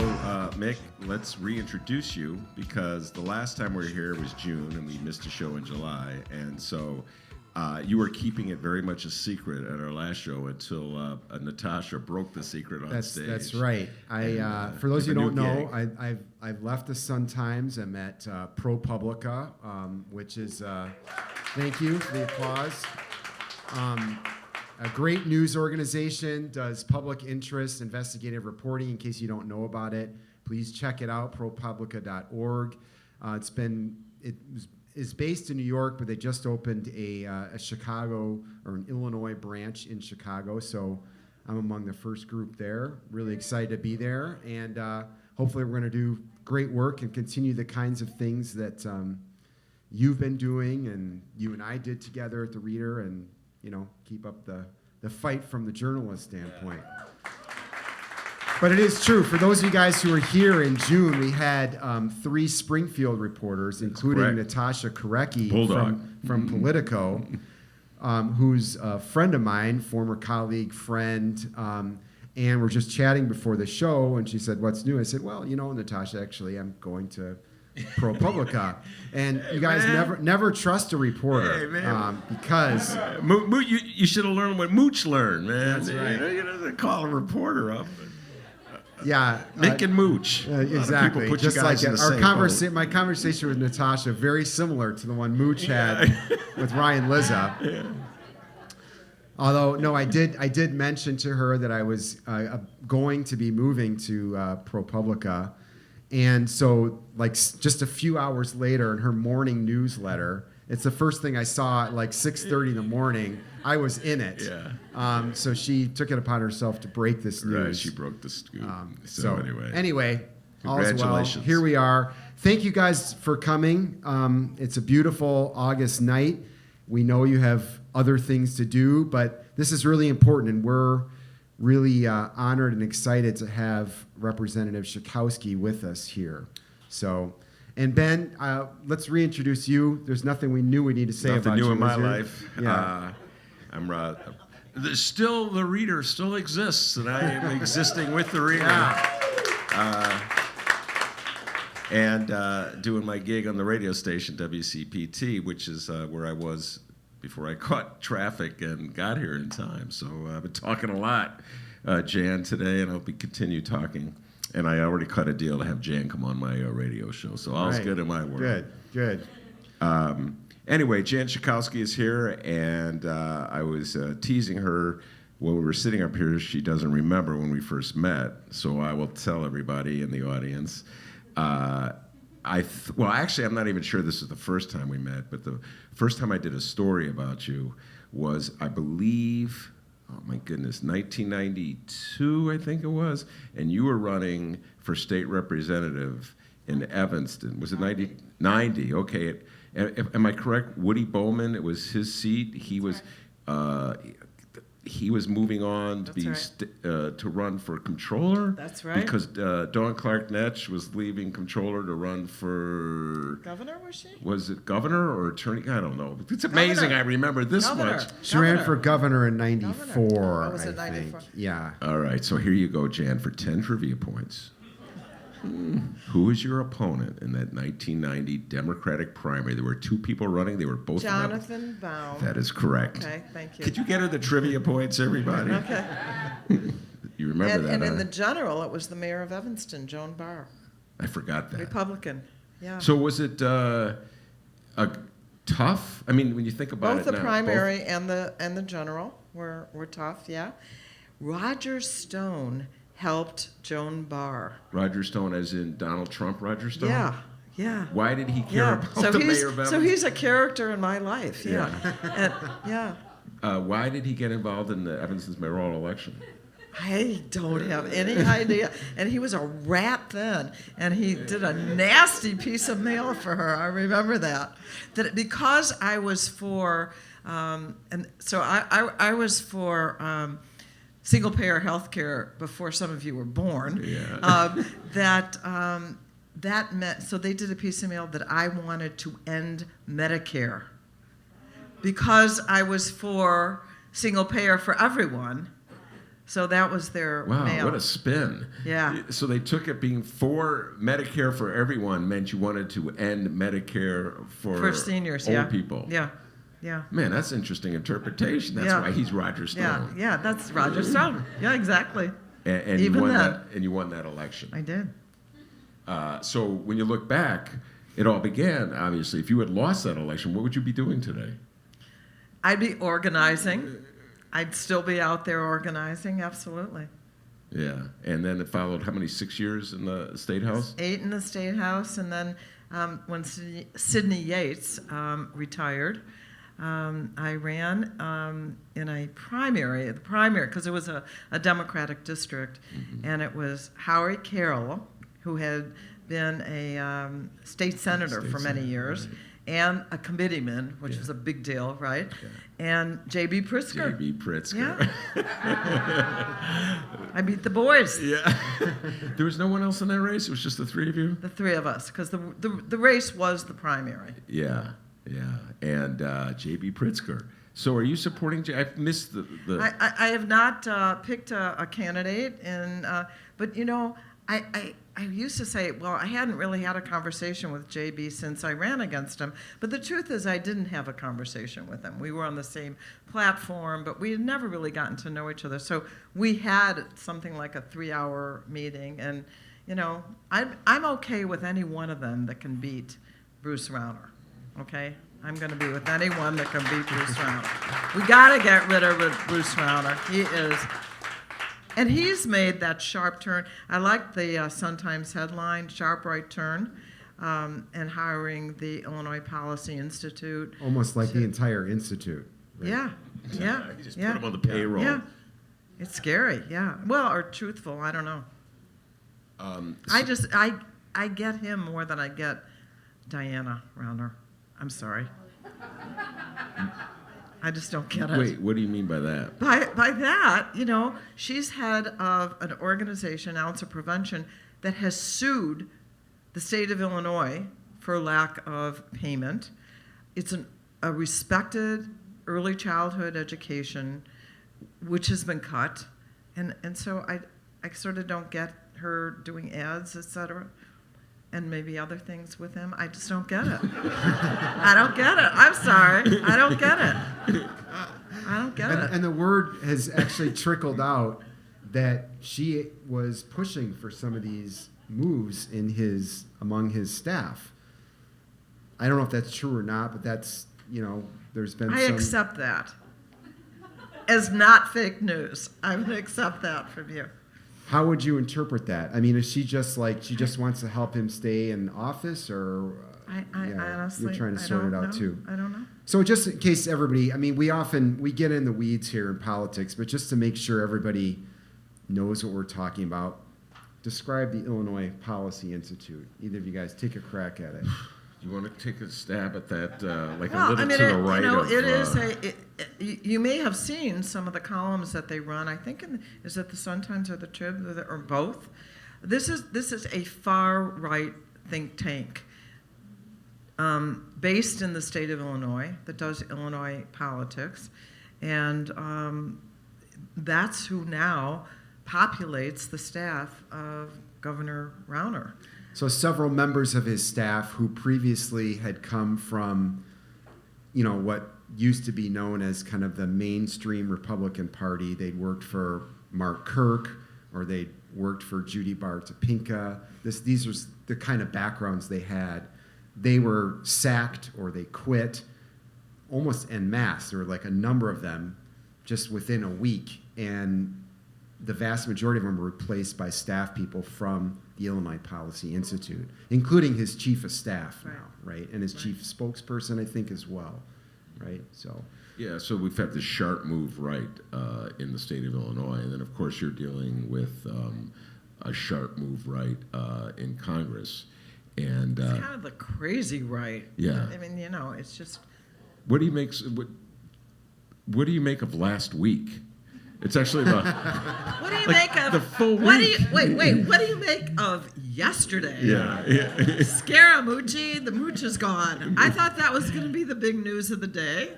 Mick, let's reintroduce you because the last time we were here was June and we missed a show in July. And so you were keeping it very much a secret at our last show until Natasha broke the secret on stage. That's right. For those of you who don't know, I've left the Sun-Times. I'm at ProPublica, which is, thank you for the applause. A great news organization, does public interest investigative reporting. In case you don't know about it, please check it out, propublica.org. It's based in New York, but they just opened a Chicago or an Illinois branch in Chicago. So I'm among the first group there. Really excited to be there, and hopefully we're going to do great work and continue the kinds of things that you've been doing and you and I did together at the Reader, and keep up the fight from the journalist standpoint. But it is true. For those of you guys who were here in June, we had 3 Springfield reporters, including Natasha Korecki from Politico, who's a friend of mine, former colleague, friend, and we're just chatting before the show, and she said, "What's new?" I said, "Well, Natasha, actually, I'm going to ProPublica." And you guys never trust a reporter because you should have learned what Mooch learned, man. That's right. You know, call a reporter up. Yeah, Mick and Mooch. Exactly. Put just you guys like in the same my conversation with Natasha, very similar to the one Mooch had with Ryan Lizza. Yeah. Although, no, I did mention to her that I was going to be moving to ProPublica. And so, just a few hours later, in her morning newsletter, it's the first thing I saw at 6:30 in the morning. I was in it. Yeah. So she took it upon herself to break this news. Right, she broke the scoop. So anyway, congratulations. all's well. Here we are. Thank you guys for coming. It's a beautiful August night. We know you have other things to do, but this is really important, and we're really honored and excited to have Representative Schakowsky with us here. So, and Ben, let's reintroduce you. There's nothing we knew we need to say about you. Nothing new in my life. Yeah. I'm the Reader still exists, and I am existing with the Reader. And doing my gig on the radio station WCPT, which is where I was before I caught traffic and got here in time. So I've been talking a lot, Jan, today, and I'll continue talking. And I already cut a deal to have Jan come on my radio show. So all's good in my world. Good. Anyway, Jan Schakowsky is here, and I was teasing her when we were sitting up here. She doesn't remember when we first met, so I will tell everybody in the audience. Actually, I'm not even sure this is the first time we met, but the first time I did a story about you was, I believe, oh my goodness, 1992, I think it was, and you were running for state representative in Evanston. Was it 90? Okay. Am I correct? Woody Bowman, it was his seat. He was moving on to run for controller. That's right. Because Dawn Clark Netsch was leaving controller to run for governor. Was she? Was it governor or attorney? I don't know. It's amazing. Governor. I remember this much. She ran for governor in '94. Was it 94? Yeah. All right. So here you go, Jan, for 10 trivia points. Who was your opponent in that 1990 Democratic primary? There were 2 people running. They were both Jonathan Baum. That is correct. Okay, thank you. Could you get her the trivia points, everybody? Okay. You remember that? And in the general, it was the mayor of Evanston, Joan Barr. I forgot that. Republican. Yeah. So was it tough? I mean, when you think about both it the now, primary and the general were tough. Yeah. Roger Stone helped Joan Barr. Roger Stone, as in Donald Trump, Roger Stone? Yeah. Why did he care about the mayor of Evanston? So he's a character in my life, Why did he get involved in the Evanston's mayoral election? I don't have any idea. And he was a rat then, and he did a nasty piece of mail for her. I remember that. That because I was for, I was for single-payer health care before some of you were born. Yeah. That meant, so they did a piece of mail that I wanted to end Medicare. Because I was for single payer for everyone, So that was their Wow, mail. what a spin. Yeah. So they took it being for Medicare for everyone meant you wanted to end Medicare for seniors, old yeah. people. Yeah, yeah. Man, that's interesting interpretation. That's Yeah. why he's Roger Stone. Yeah, that's Roger Stone. Yeah, exactly. And Even you won then. that. And you won that election. I did. So when you look back, it all began. Obviously, if you had lost that election, what would you be doing today? I'd be organizing. I'd still be out there organizing, absolutely. Yeah, and then it followed how many, 6 years in the State House? 8 in the State House, and then when Sidney Yates retired, I ran in a primary, because it was a Democratic district, and it was Howie Carroll, who had been a state senator for many years, right. and a committeeman, which was a big deal, right? Yeah. And J.B. Pritzker. J.B. Pritzker. Yeah. I beat the boys. Yeah. There was no one else in that race? It was just the three of you? The three of us, because the race was the primary. Yeah, yeah. And J.B. Pritzker. So are you supporting I've missed the I have not picked a candidate, but you know, I used to say, well, I hadn't really had a conversation with JB since I ran against him. But the truth is I didn't have a conversation with him. We were on the same platform, but we had never really gotten to know each other. So we had something like a 3-hour meeting. And, you know, I'm okay with any one of them that can beat Bruce Rauner, okay? I'm going to be with anyone that can beat Bruce Rauner. We got to get rid of Bruce Rauner. He is... And he's made that sharp turn. I like the Sun-Times headline, "Sharp Right Turn," and hiring the Illinois Policy Institute. Almost like the entire institute. Right? Yeah, yeah, You just yeah. put them on the payroll. Yeah, it's scary. Yeah, well, or truthful. I don't know. I get him more than I get Diana Rauner. I'm sorry. I just don't get it. Wait, what do you mean by that? By that, you know, she's head of an organization, Ounce of Prevention, that has sued the state of Illinois for lack of payment. It's a respected early childhood education, which has been cut. And so I sort of don't get her doing ads, et cetera, and maybe other things with him. I just don't get it. I don't get it. I'm sorry. I don't get it. I don't get it. And the word has actually trickled out that she was pushing for some of these moves among his staff. I don't know if that's true or not, but that's, you know, there's been I accept that as not fake news. I would accept that from you. How would you interpret that? I mean, is she just like, she just wants to help him stay in office, or I honestly, you're trying to sort it out too? I don't know. So just in case everybody, I mean, we get in the weeds here in politics, but just to make sure everybody knows what we're talking about, describe the Illinois Policy Institute. Either of you guys take a crack at it. You want to take a stab at that, like Well, a little I mean, to the right you know, of... it is you may have seen some of the columns that they run. I think is it the Sun-Times or the Trib or both? This is a far right think tank based in the state of Illinois that does Illinois politics, and that's who now populates the staff of Governor Rauner. So several members of his staff who previously had come from, you know, what used to be known as kind of the mainstream Republican Party. They'd worked for Mark Kirk, or they'd worked for Judy Bar-Topinka. These are the kind of backgrounds they had. They were sacked or they quit almost en masse. There were like a number of them just within a week. And the vast majority of them were replaced by staff people from the Illinois Policy Institute, including his chief of staff now, right? And his chief spokesperson, I think, as well, right? So. Yeah, so we've had this sharp move right in the state of Illinois, and then of course you're dealing with a sharp move right in Congress, and It's kind of the crazy right. Yeah. I mean, you know, it's just. What do you make of last week? It's actually the What do you like make of the full What week. do you wait? What do you make of yesterday? yeah. Scaramucci, the mooch is gone. I thought that was going to be the big news of the day,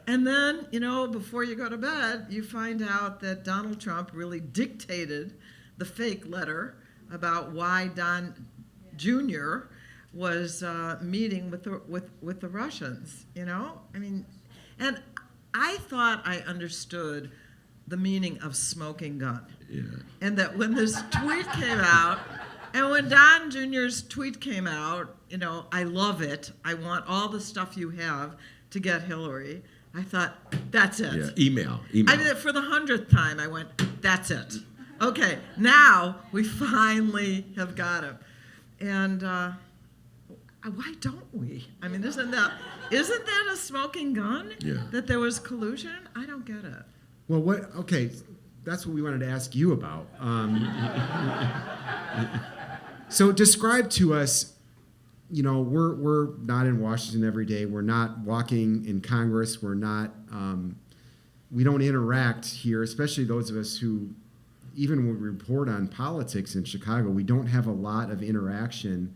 And then, before you go to bed, you find out that Donald Trump really dictated the fake letter about why Don Jr. was meeting with the Russians. And I thought I understood the meaning of smoking gun. Yeah. And that when this tweet came out, and when Don Jr.'s tweet came out, I love it. I want all the stuff you have to get Hillary. I thought, that's it. Yeah. Email. I mean, for the 100th time, I went, that's it. Okay, now we finally have got him. And why don't we? I mean, isn't that a smoking gun? Yeah. That there was collusion? I don't get it. Well, okay, that's what we wanted to ask you about. So describe to us, we're not in Washington every day. We're not walking in Congress. We're not, we don't interact here, especially those of us who, even when we report on politics in Chicago, we don't have a lot of interaction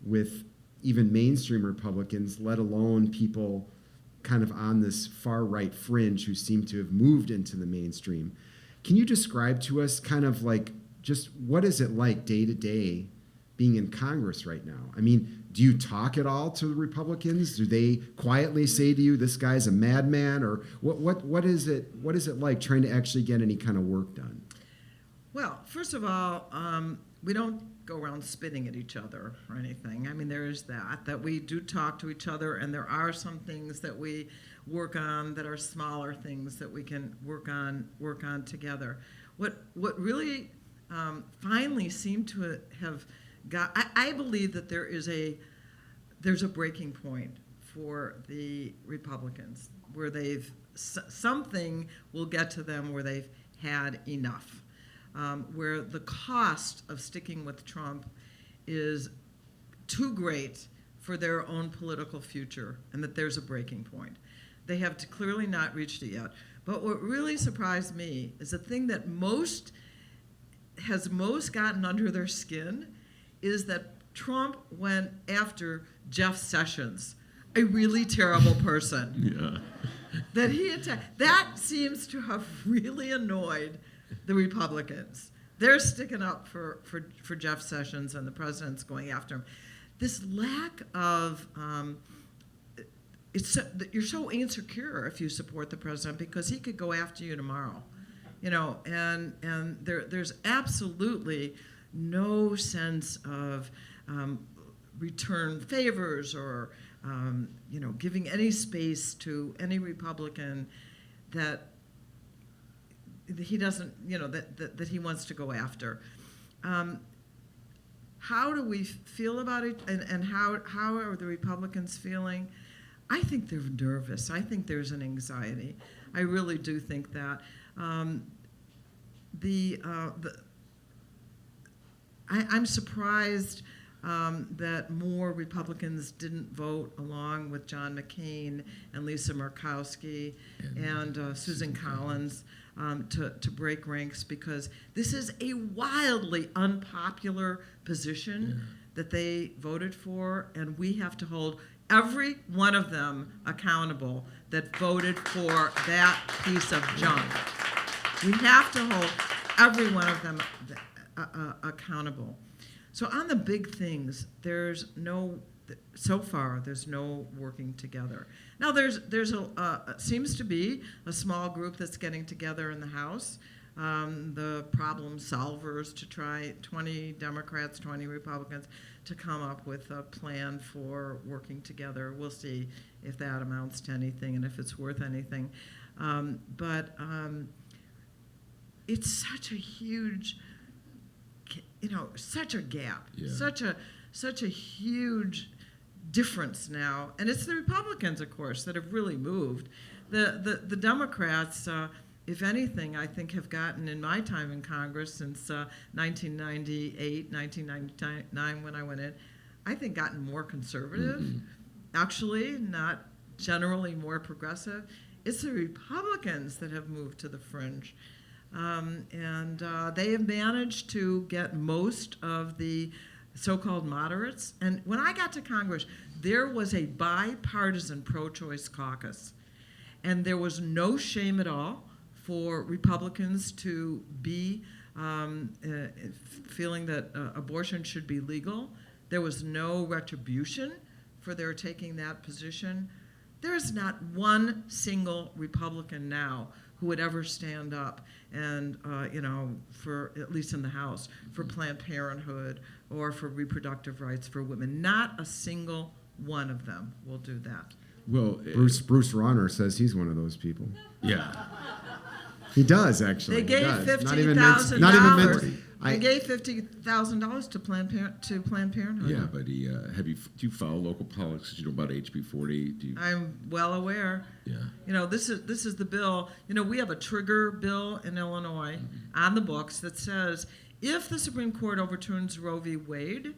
with even mainstream Republicans, let alone people kind of on this far right fringe who seem to have moved into the mainstream. Can you describe to us kind of like just what is it like day to day being in Congress right now? I mean, do you talk at all to the Republicans? Do they quietly say to you, this guy's a madman? Or what is it like trying to actually get any kind of work done? Well, first of all, we don't go around spitting at each other or anything. I mean, there is that we do talk to each other, and there are some things that we work on that are smaller things that we can work on together. What really finally seemed to have got, I believe that there's a breaking point for the Republicans where something will get to them where they've had enough. Where the cost of sticking with Trump is too great for their own political future, and that there's a breaking point. They have clearly not reached it yet. But what really surprised me is the thing that has most gotten under their skin is that Trump went after Jeff Sessions, a really terrible person. Yeah. That he attacked. That seems to have really annoyed the Republicans. They're sticking up for Jeff Sessions, and the president's going after him. This lack of you're so insecure if you support the president because he could go after you tomorrow, and there's absolutely no sense of return favors or giving any space to any Republican that he doesn't, that he wants to go after. How do we feel about it, and how are the Republicans feeling? I think they're nervous. I think there's an anxiety. I really do think that. I'm surprised that more Republicans didn't vote along with John McCain and Lisa Murkowski and Susan Collins to break ranks, because this is a wildly unpopular position that they voted for, and we have to hold every one of them accountable that voted for that piece of junk. We have to hold every one of them accountable. So on the big things, so far there's no working together. Now there's seems to be a small group that's getting together in the House, the problem solvers, to try 20 Democrats, 20 Republicans to come up with a plan for working together. We'll see if that amounts to anything and if it's worth anything. But it's such a huge, such a gap, such a huge difference now, and it's the Republicans, of course, that have really moved. The Democrats, if anything, I think have gotten, in my time in Congress since 1998, 1999 when I went in, I think gotten more conservative, actually, not generally more progressive. It's the Republicans that have moved to the fringe. And they have managed to get most of the so-called moderates. And when I got to Congress, there was a bipartisan pro-choice caucus. And there was no shame at all for Republicans to be feeling that abortion should be legal. There was no retribution for their taking that position. There is not one single Republican now who would ever stand up and, for, at least in the House, for Planned Parenthood or for reproductive rights for women. Not a single one of them will do that. Well, Bruce Rauner says he's one of those people. yeah. He does, actually. They gave He does. $50,000. Not even meant. They gave $50,000 to Planned Parenthood. Yeah, but do you follow local politics? Do you know about HB 40? I'm well aware. Yeah. This is the bill. We have a trigger bill in Illinois on the books that says if the Supreme Court overturns Roe v. Wade,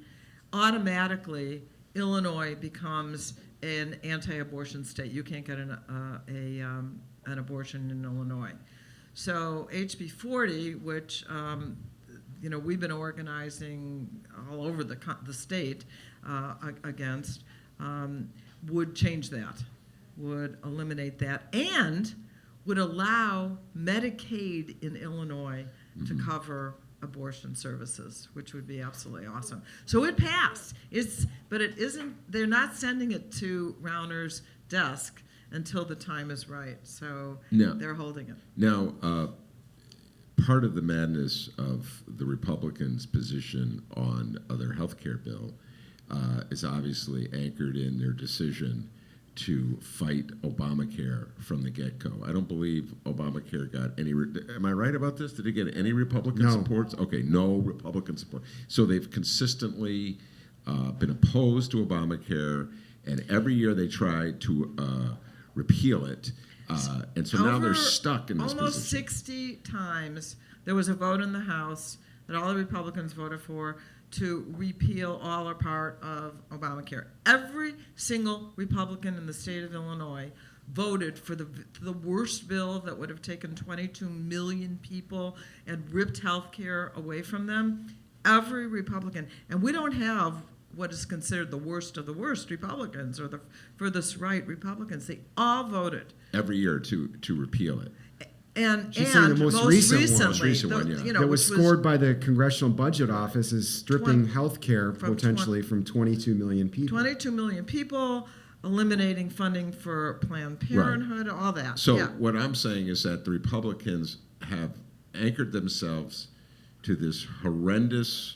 automatically Illinois becomes an anti-abortion state. You can't get an abortion in Illinois. So HB 40, which we've been organizing all over the state against, would change that, would eliminate that, and would allow Medicaid in Illinois to cover abortion services, which would be absolutely awesome. So it passed. But it isn't. They're not sending it to Rauner's desk until the time is right. So they're holding it. Now, part of the madness of the Republicans' position on their health care bill is obviously anchored in their decision to fight Obamacare from the get-go. I don't believe Obamacare got any. Am I right about this? Did it get any Republican support? Okay, no Republican support. So they've consistently been opposed to Obamacare, and every year they try to repeal it. And so now they're stuck in this almost position. 60 times there was a vote in the House that all the Republicans voted for to repeal all or part of Obamacare. Every single Republican in the state of Illinois voted for the worst bill that would have taken 22 million people and ripped health care away from them. Every Republican. And we don't have what is considered the worst of the worst Republicans or the furthest right Republicans. They all voted. Every year to repeal it. And She's saying the most recent one, yeah. That was scored by the Congressional Budget Office is stripping health care potentially from 22 million people. 22 million people, eliminating funding for Planned Parenthood, all that. So what I'm saying is that the Republicans have anchored themselves to this horrendous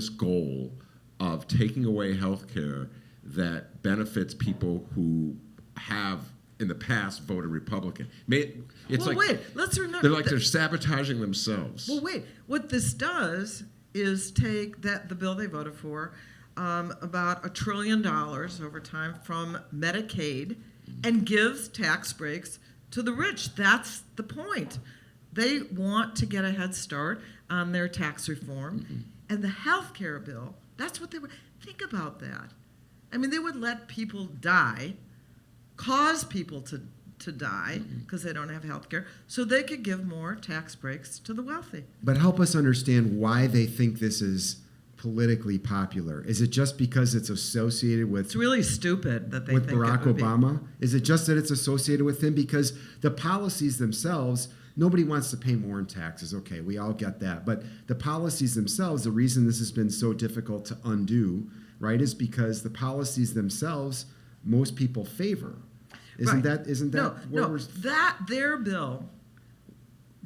goal of taking away health care that benefits people who have in the past voted Republican. Let's remember. They're sabotaging themselves. Well, wait. What this does is take the bill they voted for, about $1 trillion over time from Medicaid, and gives tax breaks to the rich. That's the point. They want to get a head start on their tax reform. And the health care bill, that's what they were. Think about that. I mean, they would let people die, cause people to die because they don't have health care, so they could give more tax breaks to the wealthy. But help us understand why they think this is politically popular. Is it just because it's associated with... It's really stupid that they with think Barack it would Obama? Be. Is it just that it's associated with him? Because the policies themselves, nobody wants to pay more in taxes. Okay, we all get that. But the policies themselves, the reason this has been so difficult to undo, right, is because the policies themselves, most people favor. Isn't that their bill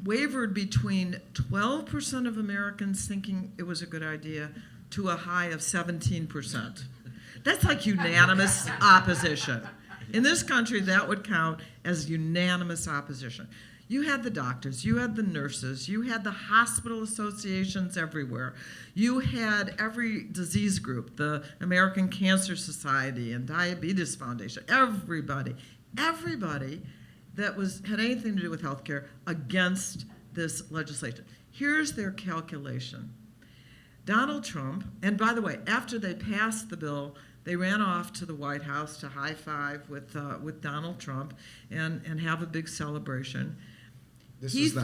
wavered between 12% of Americans thinking it was a good idea to a high of 17%. That's like unanimous opposition. In this country, that would count as unanimous opposition. You had the doctors, you had the nurses, you had the hospital associations everywhere. You had every disease group, the American Cancer Society and Diabetes Foundation, everybody that had anything to do with healthcare against this legislation. Here's their calculation. Donald Trump, and by the way, after they passed the bill, they ran off to the White House to high five with Donald Trump and have a big celebration. This is the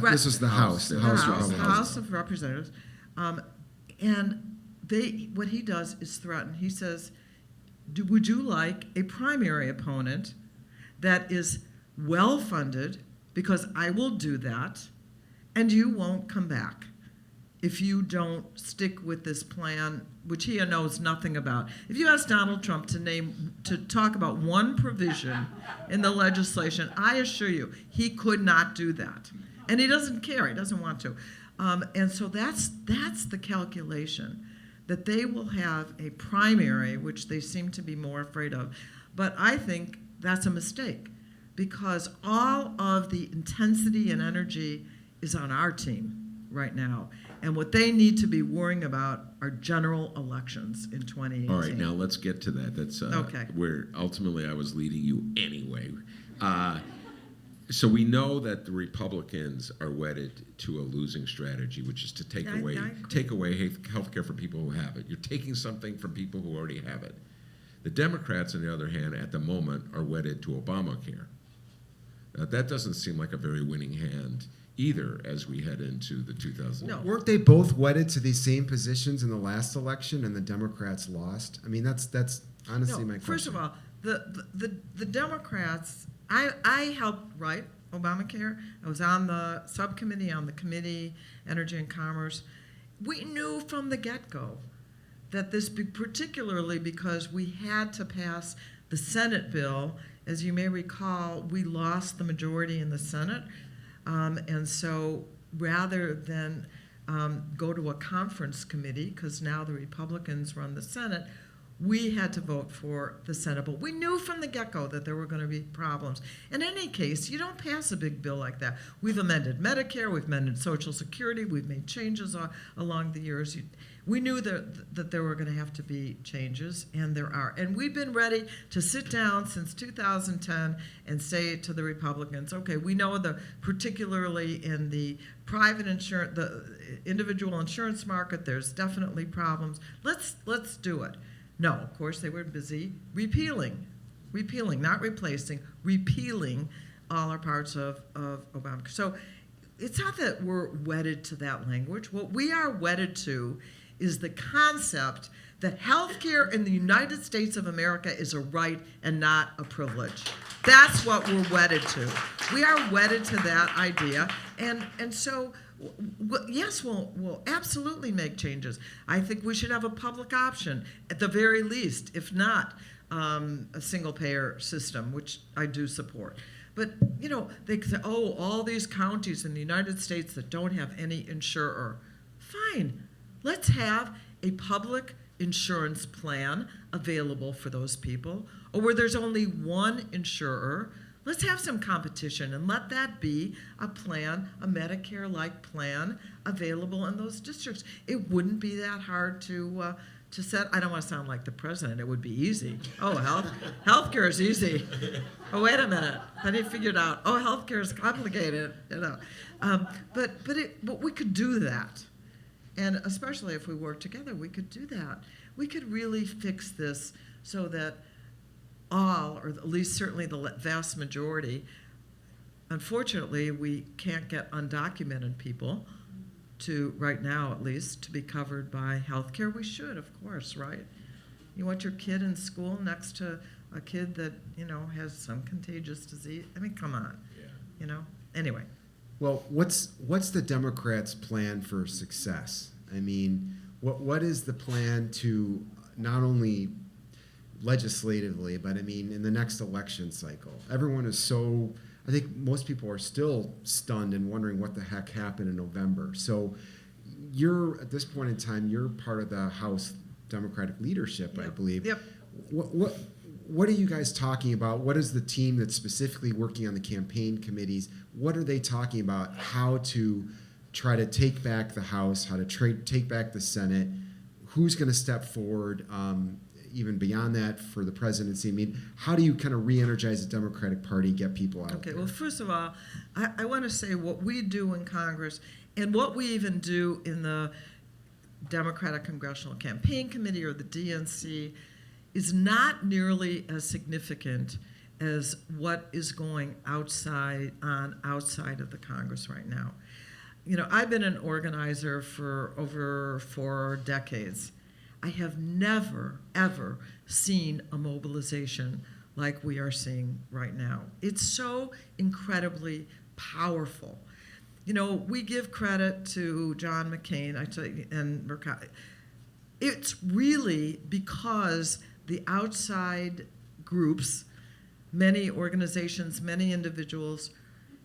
House. The House of Representatives. And what he does is threaten. He says, would you like a primary opponent that is well-funded, because I will do that, and you won't come back if you don't stick with this plan, which he knows nothing about. If you ask Donald Trump to talk about one provision in the legislation, I assure you, he could not do that. And he doesn't care, he doesn't want to. And so that's the calculation, that they will have a primary, which they seem to be more afraid of. But I think that's a mistake, because all of the intensity and energy is on our team right now. And what they need to be worrying about are general elections in 2018. All right, now let's get to that. That's Okay. where ultimately I was leading you anyway. So we know that the Republicans are wedded to a losing strategy, which is to take Yeah, I away health care from people who have it. You're taking something from people who already have it. The Democrats, on the other hand, at the moment, are wedded to Obamacare. Now, that doesn't seem like a very winning hand either as we head into the 2000s. No. Weren't they both wedded to these same positions in the last election, and the Democrats lost? I mean, that's honestly my question. First of all, the Democrats, I helped write Obamacare. I was on the subcommittee, on the committee, Energy and Commerce. We knew from the get-go that this, particularly because we had to pass the Senate bill. As you may recall, we lost the majority in the Senate. And so rather than go to a conference committee, because now the Republicans run the Senate, we had to vote for the Senate bill. We knew from the get-go that there were going to be problems. In any case, you don't pass a big bill like that. We've amended Medicare, we've amended Social Security, we've made changes along the years. We knew that there were going to have to be changes, and there are. And we've been ready to sit down since 2010 and say to the Republicans, okay, we know particularly in the private insurance, the individual insurance market, there's definitely problems. Let's do it. No, of course, they were busy repealing, not replacing, repealing all our parts of Obamacare. So it's not that we're wedded to that language. What we are wedded to is the concept that health care in the United States of America is a right and not a privilege. That's what we're wedded to. We are wedded to that idea. And so, yes, we'll absolutely make changes. I think we should have a public option, at the very least, if not a single-payer system, which I do support. But, they say, oh, all these counties in the United States that don't have any insurer. Fine. Let's have a public insurance plan available for those people, or where there's only one insurer. Let's have some competition and let that be a plan, a Medicare-like plan available in those districts. It wouldn't be that hard to set. I don't want to sound like the president. It would be easy. Oh, healthcare is easy. Oh, wait a minute. Then he figured out, oh, healthcare is complicated. But we could do that. And especially if we work together, we could do that. We could really fix this so that all, or at least certainly the vast majority, unfortunately, we can't get undocumented people to, right now at least, to be covered by health care. We should, of course, right? You want your kid in school next to a kid that, has some contagious disease? I mean, come on. Yeah. Anyway. Well, what's the Democrats' plan for success? I mean, what is the plan to not only legislatively, but I mean in the next election cycle? Everyone is I think most people are still stunned and wondering what the heck happened in November. So at this point in time, you're part of the House Democratic leadership, Yep. I believe. Yep. What are you guys talking about? What is the team that's specifically working on the campaign committees? What are they talking about? How to try to take back the House, how to take back the Senate? Who's going to step forward, even beyond that, for the presidency? I mean, how do you kind of re-energize the Democratic Party, get people out there? Okay, well, first of all, I want to say what we do in Congress and what we even do in the Democratic Congressional Campaign Committee or the DNC is not nearly as significant as what is going outside of the Congress right now. I've been an organizer for over 4 decades. I have never, ever seen a mobilization like we are seeing right now. It's so incredibly powerful. You know, we give credit to John McCain, I tell you, and Mercado. It's really because the outside groups, many organizations, many individuals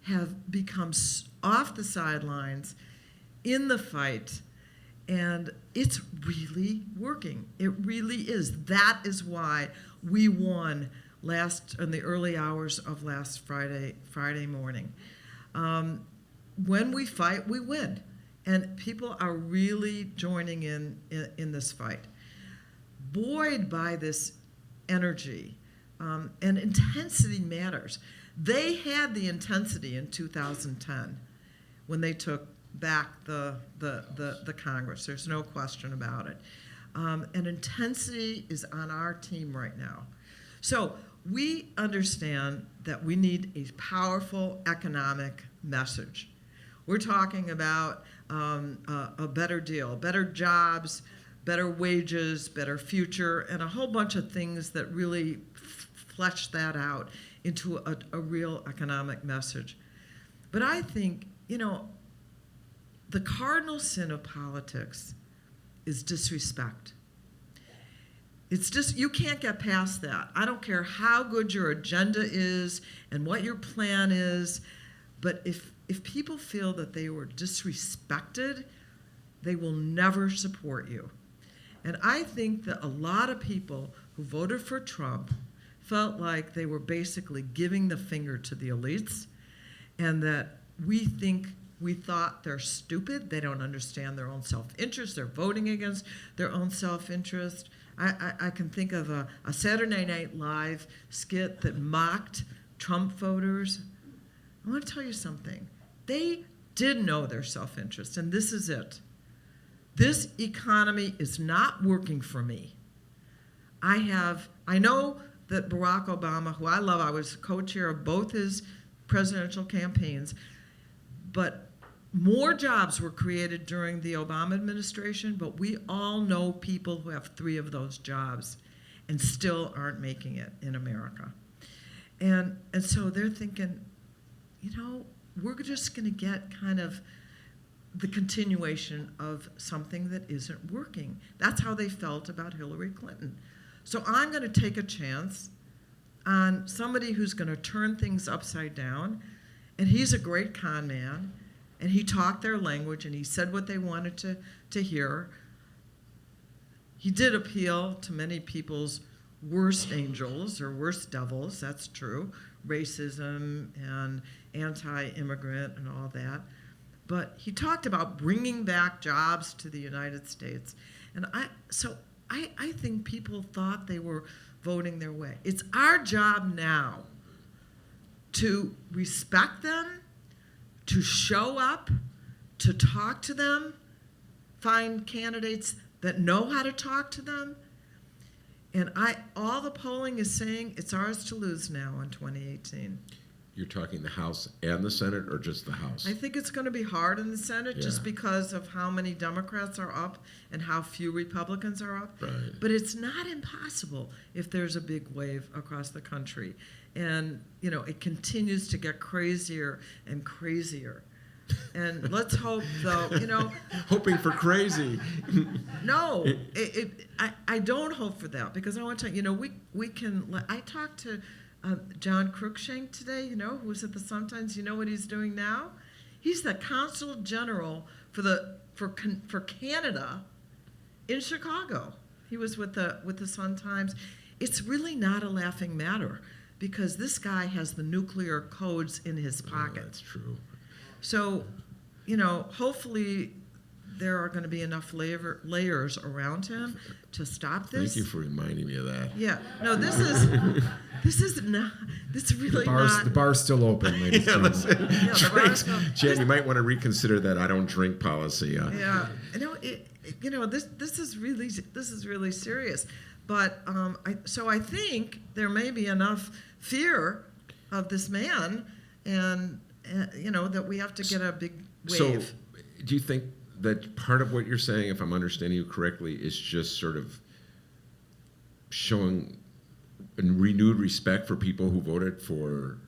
have become off the sidelines in the fight, and it's really working. It really is. That is why we won in the early hours of last Friday morning. When we fight, we win. And people are really joining in this fight. Buoyed by this energy, and intensity matters. They had the intensity in 2010 when they took back the Congress. There's no question about it. And intensity is on our team right now. So we understand that we need a powerful economic message. We're talking about a better deal, better jobs, better wages, better future, and a whole bunch of things that really flesh that out into a real economic message. But I think, you know, the cardinal sin of politics is disrespect. It's just, you can't get past that. I don't care how good your agenda is and what your plan is, but if people feel that they were disrespected, they will never support you. And I think that a lot of people who voted for Trump felt like they were basically giving the finger to the elites, and that we thought they're stupid, they don't understand their own self-interest, they're voting against their own self-interest. I can think of a Saturday Night Live skit that mocked Trump voters. I want to tell you something. They did know their self-interest, and this is it. This economy is not working for me. I know that Barack Obama, who I love, I was co-chair of both his presidential campaigns, but more jobs were created during the Obama administration, but we all know people who have 3 of those jobs and still aren't making it in America. And so they're thinking, you know, we're just going to get kind of the continuation of something that isn't working. That's how they felt about Hillary Clinton. So I'm going to take a chance on somebody who's going to turn things upside down, and he's a great con man, and he talked their language, and he said what they wanted to hear. He did appeal to many people's worst angels or worst devils, that's true, racism and anti-immigrant and all that. But he talked about bringing back jobs to the United States. And I think people thought they were voting their way. It's our job now to respect them, to show up, to talk to them, find candidates that know how to talk to them. And all the polling is saying it's ours to lose now in 2018. You're talking the House and the Senate, or just the House? I think it's going to be hard in the Senate just because of how many Democrats are up and how few Republicans are up. Right. But it's not impossible if there's a big wave across the country. And, you know, it continues to get crazier and crazier. And let's hope, though, you know. Hoping for crazy. No, I don't hope for that, because I want to, you know, we can, I talked to John Cruikshank today, you know, who was at the Sun-Times. You know what he's doing now? He's the Consul General for Canada in Chicago. He was with the Sun-Times. It's really not a laughing matter, because this guy has the nuclear codes in his pocket. That's true. So, you know, hopefully there are going to be enough layers around him to stop this. Thank you for reminding me of that. Yeah. No, this is really not. The bar's still open, ladies and gentlemen. Yeah, the bar's still. Jen, you might want to reconsider that I don't drink policy. Yeah. This is really serious. But I think there may be enough fear of this man, and you know, that we have to get a big wave. So, do you think that part of what you're saying, if I'm understanding you correctly, is just sort of showing a renewed respect for people who voted for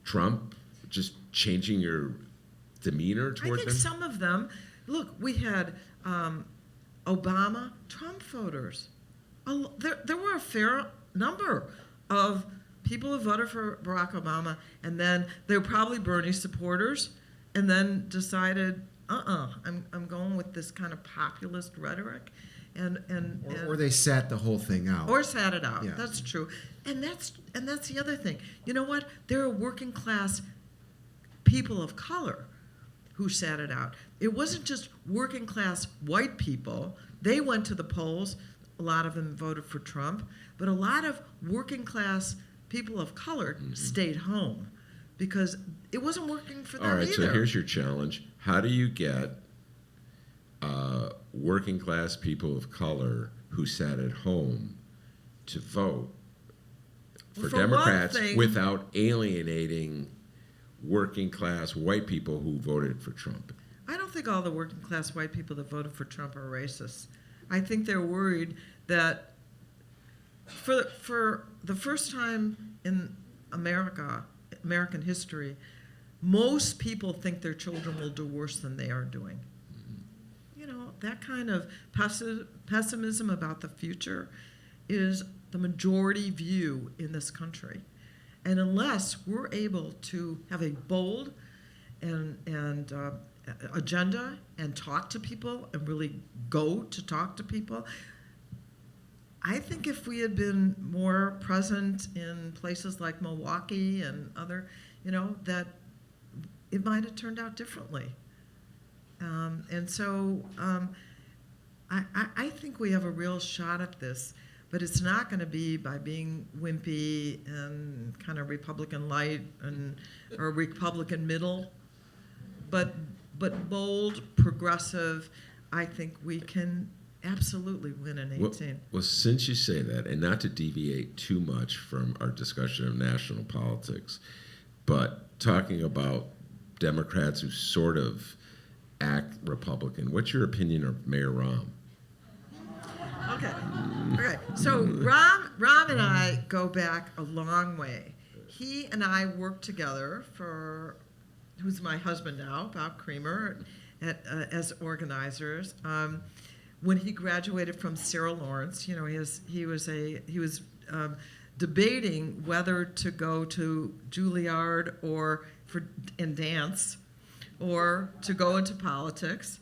Trump, just changing your demeanor I toward think them? some of them, look, we had Obama, Trump voters. There were a fair number of people who voted for Barack Obama, and then they were probably Bernie supporters, and then decided, I'm going with this kind of populist rhetoric, Or they sat the whole thing out. or sat it out. Yeah. That's true, and that's the other thing. You know what? There are working class people of color who sat it out. It wasn't just working class white people. They went to the polls. A lot of them voted for Trump, but a lot of working class people of color stayed home because it wasn't working for them All right, either. so here's your challenge. How do you get working class people of color who sat at home to vote for For one Democrats thing- without alienating working class white people who voted for Trump? I don't think all the working class white people that voted for Trump are racist. I think they're worried that for the first time in American history, most people think their children will do worse than they are doing. You know, that kind of pessimism about the future is the majority view in this country. And unless we're able to have a bold and agenda and talk to people and really go to talk to people, I think if we had been more present in places like Milwaukee and other, that it might have turned out differently. And so I think we have a real shot at this, but it's not going to be by being wimpy and kind of Republican light or Republican middle, but bold, progressive. I think we can absolutely win in 18. Well, since you say that, and not to deviate too much from our discussion of national politics, but talking about Democrats who sort of act Republican, what's your opinion of Mayor Rahm? Okay. All right. So Ram and I go back a long way. He and I worked together who's my husband now, Bob Creamer, as organizers. When he graduated from Sarah Lawrence, he was debating whether to go to Juilliard and dance, or to go into politics.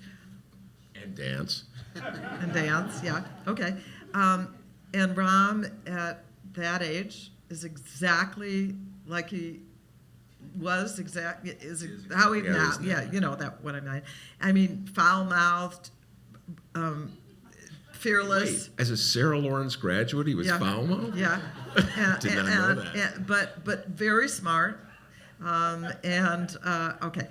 And dance. And dance, yeah, okay. And Ram at that age is exactly like he was how he now. Yeah, you know that what I mean. I mean, foul-mouthed, fearless. Wait, as a Sarah Lawrence graduate, he was foul-mouthed? Yeah. Did not know that. But very smart. Okay.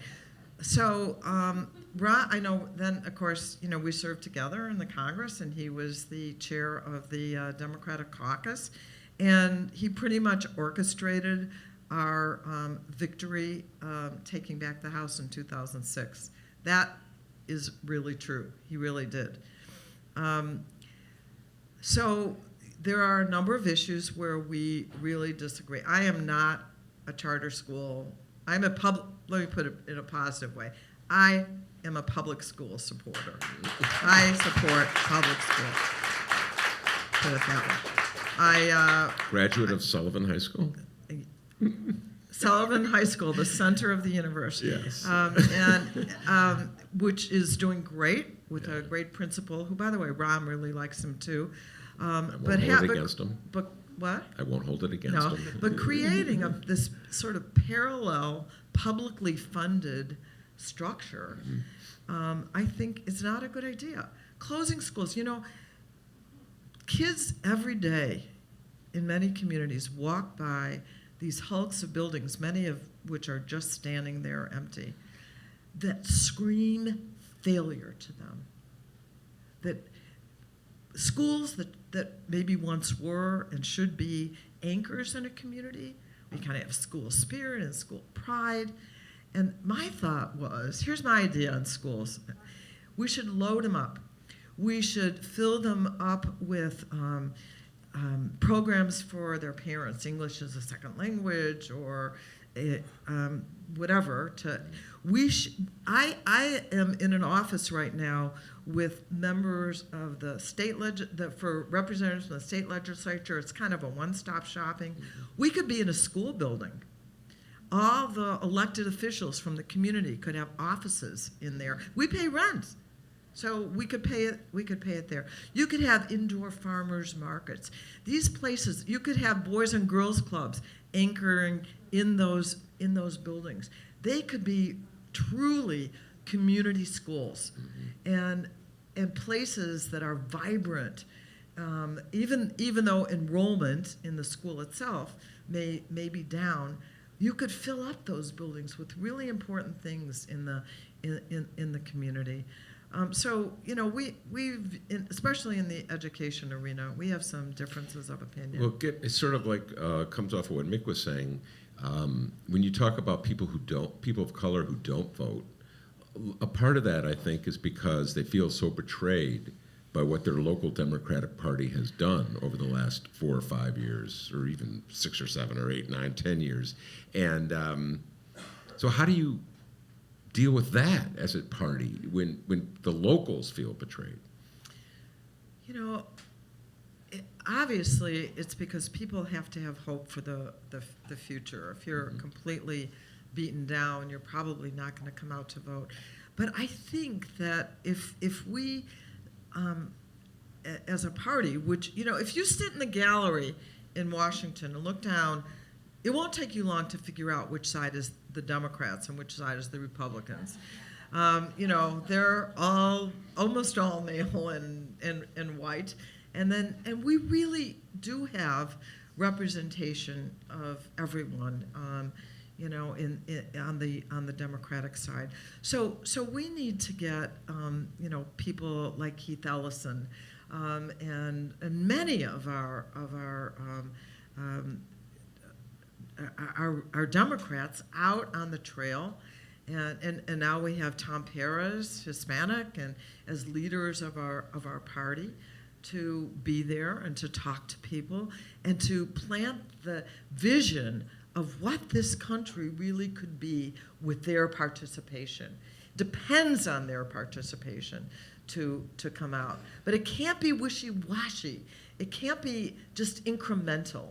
So I know then, of course, we served together in the Congress, and he was the chair of the Democratic caucus, and he pretty much orchestrated our victory taking back the House in 2006. That is really true. He really did. So there are a number of issues where we really disagree. I am not a charter school. Let me put it in a positive way. I am a public school supporter. I support public schools. Put it that way. Graduate of Sullivan High School? Sullivan High School, the center of the universe. Yes. Which is doing great with a great principal, who, by the way, Ram really likes him too. I won't hold it against him. But what? I won't hold it against No, him. but creating this sort of parallel, publicly funded structure, I think is not a good idea. Closing schools, kids every day in many communities walk by these hulks of buildings, many of which are just standing there empty, that scream failure to them. That schools that maybe once were and should be anchors in a community, we kind of have school spirit and school pride. And my thought was, here's my idea on schools. We should load them up. We should fill them up with programs for their parents, English as a second language, or whatever. I am in an office right now with members of the state for representatives from the state legislature. It's kind of a one-stop shopping. We could be in a school building. All the elected officials from the community could have offices in there. We pay rent, so we could pay it. We could pay it there. You could have indoor farmers markets. These places, you could have boys and girls clubs anchoring in those buildings. They could be truly community schools, and places that are vibrant. Even though enrollment in the school itself may be down, you could fill up those buildings with really important things in the community. So we've especially in the education arena, we have some differences of opinion. Well, it's sort of like comes off of what Mick was saying. When you talk about people of color who don't vote, a part of that I think is because they feel so betrayed by what their local Democratic Party has done over the last 4 or 5 years, or even 6 or 7 or 8, 9, 10 years. And so how do you deal with that as a party when the locals feel betrayed? Obviously, it's because people have to have hope for the future. If you're completely beaten down, you're probably not going to come out to vote. But I think that if we, as a party, which, if you sit in the gallery in Washington and look down, it won't take you long to figure out which side is the Democrats and which side is the Republicans. They're almost all male and white. And we really do have representation of everyone, on the Democratic side. So we need to get people like Keith Ellison, and many of our Democrats out on the trail. And now we have Tom Perez, Hispanic, and as leaders of our party, to be there and to talk to people and to plant the vision of what this country really could be with their participation. Depends on their participation to come out. But it can't be wishy-washy. It can't be just incremental.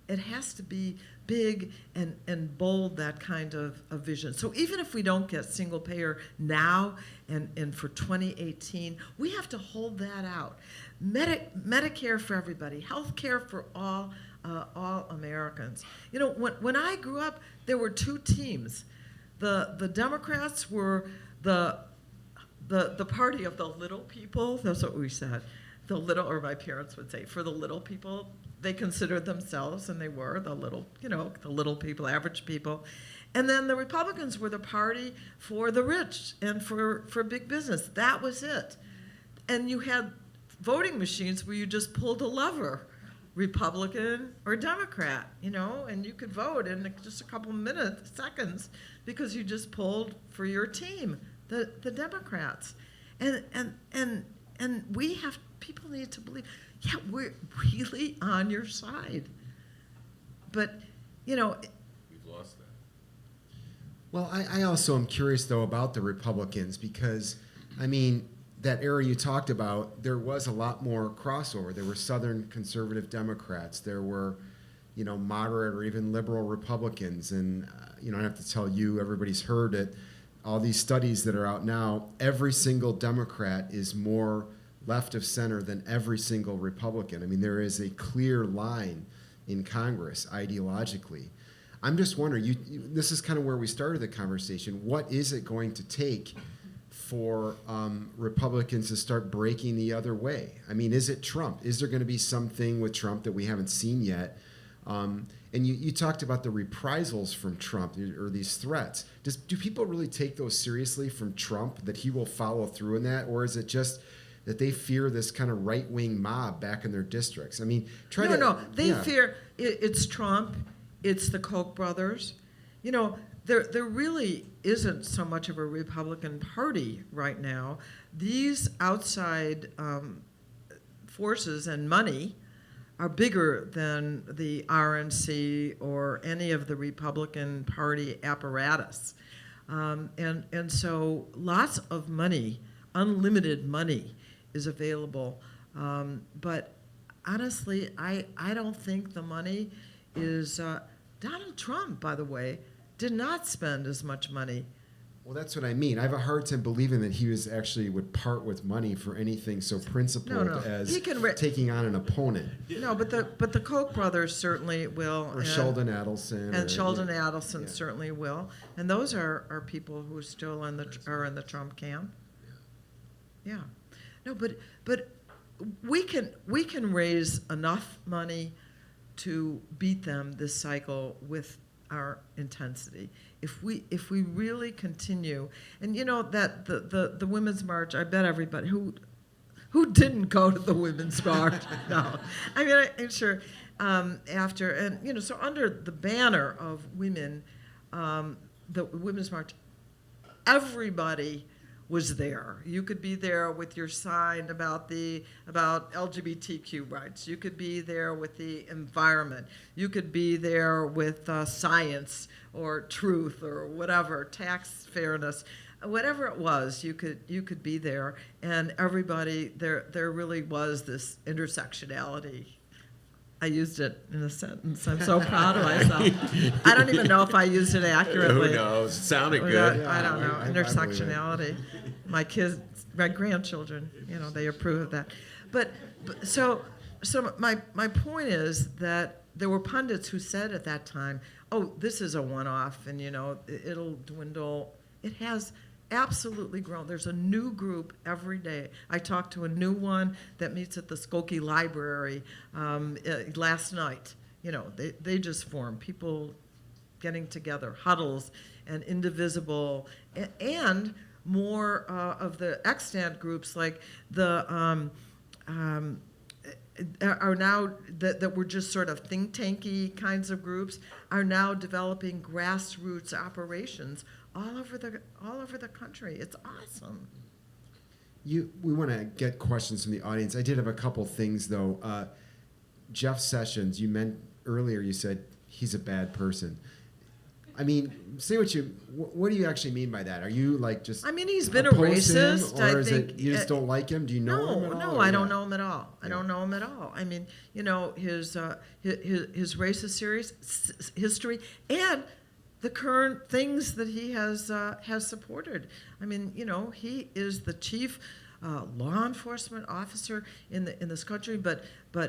It has to be big and bold, that kind of vision. So even if we don't get single payer now and for 2018, we have to hold that out. Medicare for everybody, health care for all Americans. When I grew up, there were two teams. The Democrats were the party of the little people. That's what we said. The little, or my parents would say, for the little people. They considered themselves, and they were the little people, average people. And then the Republicans were the party for the rich and for big business. That was it. And you had voting machines where you just pulled a lever, Republican or Democrat, and you could vote in just a couple seconds, because you just pulled for your team, the Democrats. And people need to believe, yeah, we're really on your side. But, We've lost that. Well, I also am curious, though, about the Republicans, because, that era you talked about, there was a lot more crossover. There were Southern conservative Democrats. There were, moderate or even liberal Republicans. And, I have to tell you, everybody's heard it, all these studies that are out now, every single Democrat is more left of center than every single Republican. There is a clear line in Congress ideologically. I'm just wondering, this is kind of where we started the conversation. What is it going to take for Republicans to start breaking the other way? Is it Trump? Is there going to be something with Trump that we haven't seen yet? And you talked about the reprisals from Trump, or these threats. Do people really take those seriously from Trump, that he will follow through in that? Or is it just that they fear this kind of right-wing mob back in their districts? No. They fear it's Trump, it's the Koch brothers. There really isn't so much of a Republican Party right now. These outside forces and money are bigger than the RNC or any of the Republican Party apparatus. And so lots of money, unlimited money, is available. But honestly, I don't think the money is... Donald Trump, by the way, did not spend as much money. Well, that's what I mean. I have a hard time believing that he was actually would part with money for anything so principled No. as He can taking on an opponent. No, but the Koch brothers certainly will. Or Sheldon Adelson. And Sheldon Adelson certainly will. And those are people who still are in the Trump camp. Yeah. No, but we can raise enough money to beat them this cycle with our intensity. If we really continue, and you know that the Women's March, I bet everybody who didn't go to the Women's March, no, I mean I'm sure after, and you know, so under the banner of women, the Women's March, everybody was there. You could be there with your sign about LGBTQ rights. You could be there with the environment. You could be there with science or truth or whatever, tax fairness, whatever it was. You could be there, and everybody there really was this intersectionality. I used it in a sentence. I'm so proud of myself. I don't even know if I used it accurately. Who knows? It sounded good. I don't know. I Intersectionality. My kids, my grandchildren, you know, they approve of that. But so my point is that there were pundits who said at that time, "Oh, this is a one-off, and you know, it'll dwindle." It has absolutely grown. There's a new group every day. I talked to a new one that meets at the Schakowsky Library last night. You know, they just formed, people getting together, huddles, and indivisible, and more of the extant groups like the are now that were just sort of think tanky kinds of groups are now developing grassroots operations all over the country. It's awesome. We want to get questions from the audience. I did have a couple things though. Jeff Sessions, you meant earlier. You said he's a bad person. I mean, say what do you actually mean by that? Are you like just? I mean, he's been a oppose him, racist. or I is think it you just don't like him? Do you know him at all? No, I don't know him at all. I don't know him at all. I mean, you know, his racist history and the current things that he has supported. I mean, you know, he is the chief law enforcement officer in this country, but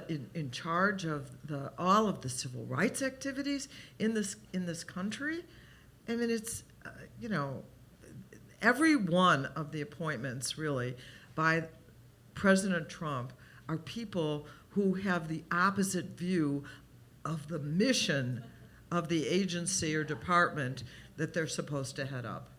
in charge of all of the civil rights activities in this country. I mean, it's you know, every one of the appointments really by President Trump are people who have the opposite view of the mission of the agency or department that they're supposed to head up.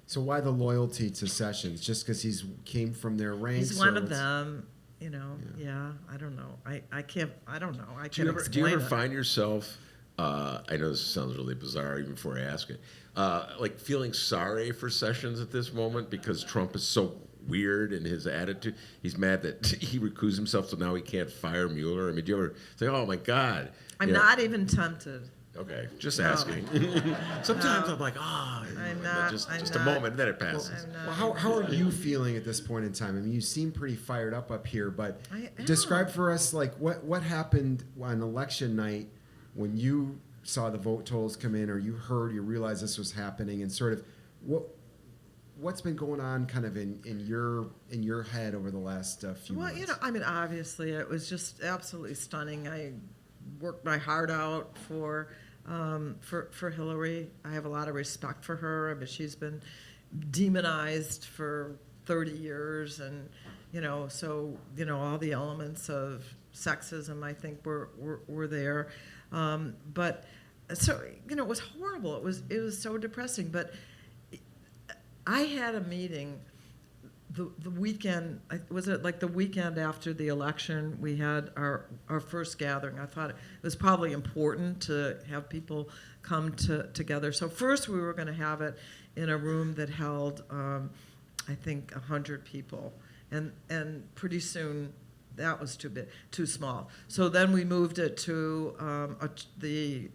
So why the loyalty to Sessions? Just because he's came from their ranks? He's one of them, you know. Yeah, I don't know. I can't. I don't know. I can't explain it. Do you ever find yourself? I know this sounds really bizarre, even before I ask it. Like feeling sorry for Sessions at this moment because Trump is so weird in his attitude. He's mad that he recused himself, so now he can't fire Mueller. I mean, do you ever say, "Oh my God"? I'm not even tempted. Okay, just asking. Sometimes I'm like, just a moment, then it passes. Well, how are you feeling at this point in time? I mean, you seem pretty fired up here, but describe for us like what happened on election night when you saw the vote totals come in, or you realized this was happening, and sort of what's been going on kind of in your head over the last few months? Well, you know, I mean, obviously it was just absolutely stunning. I worked my heart out for Hillary. I have a lot of respect for her. I mean, she's been demonized for 30 years, and you know, so you know, all the elements of sexism I think were there. But so you know, it was horrible. It was so depressing. But I had a meeting the weekend. Was it like the weekend after the election? We had our first gathering. I thought it was probably important to have people come together. So first we were going to have it in a room that held, I think, 100 people, and pretty soon that was too big, too small. So then we moved it to the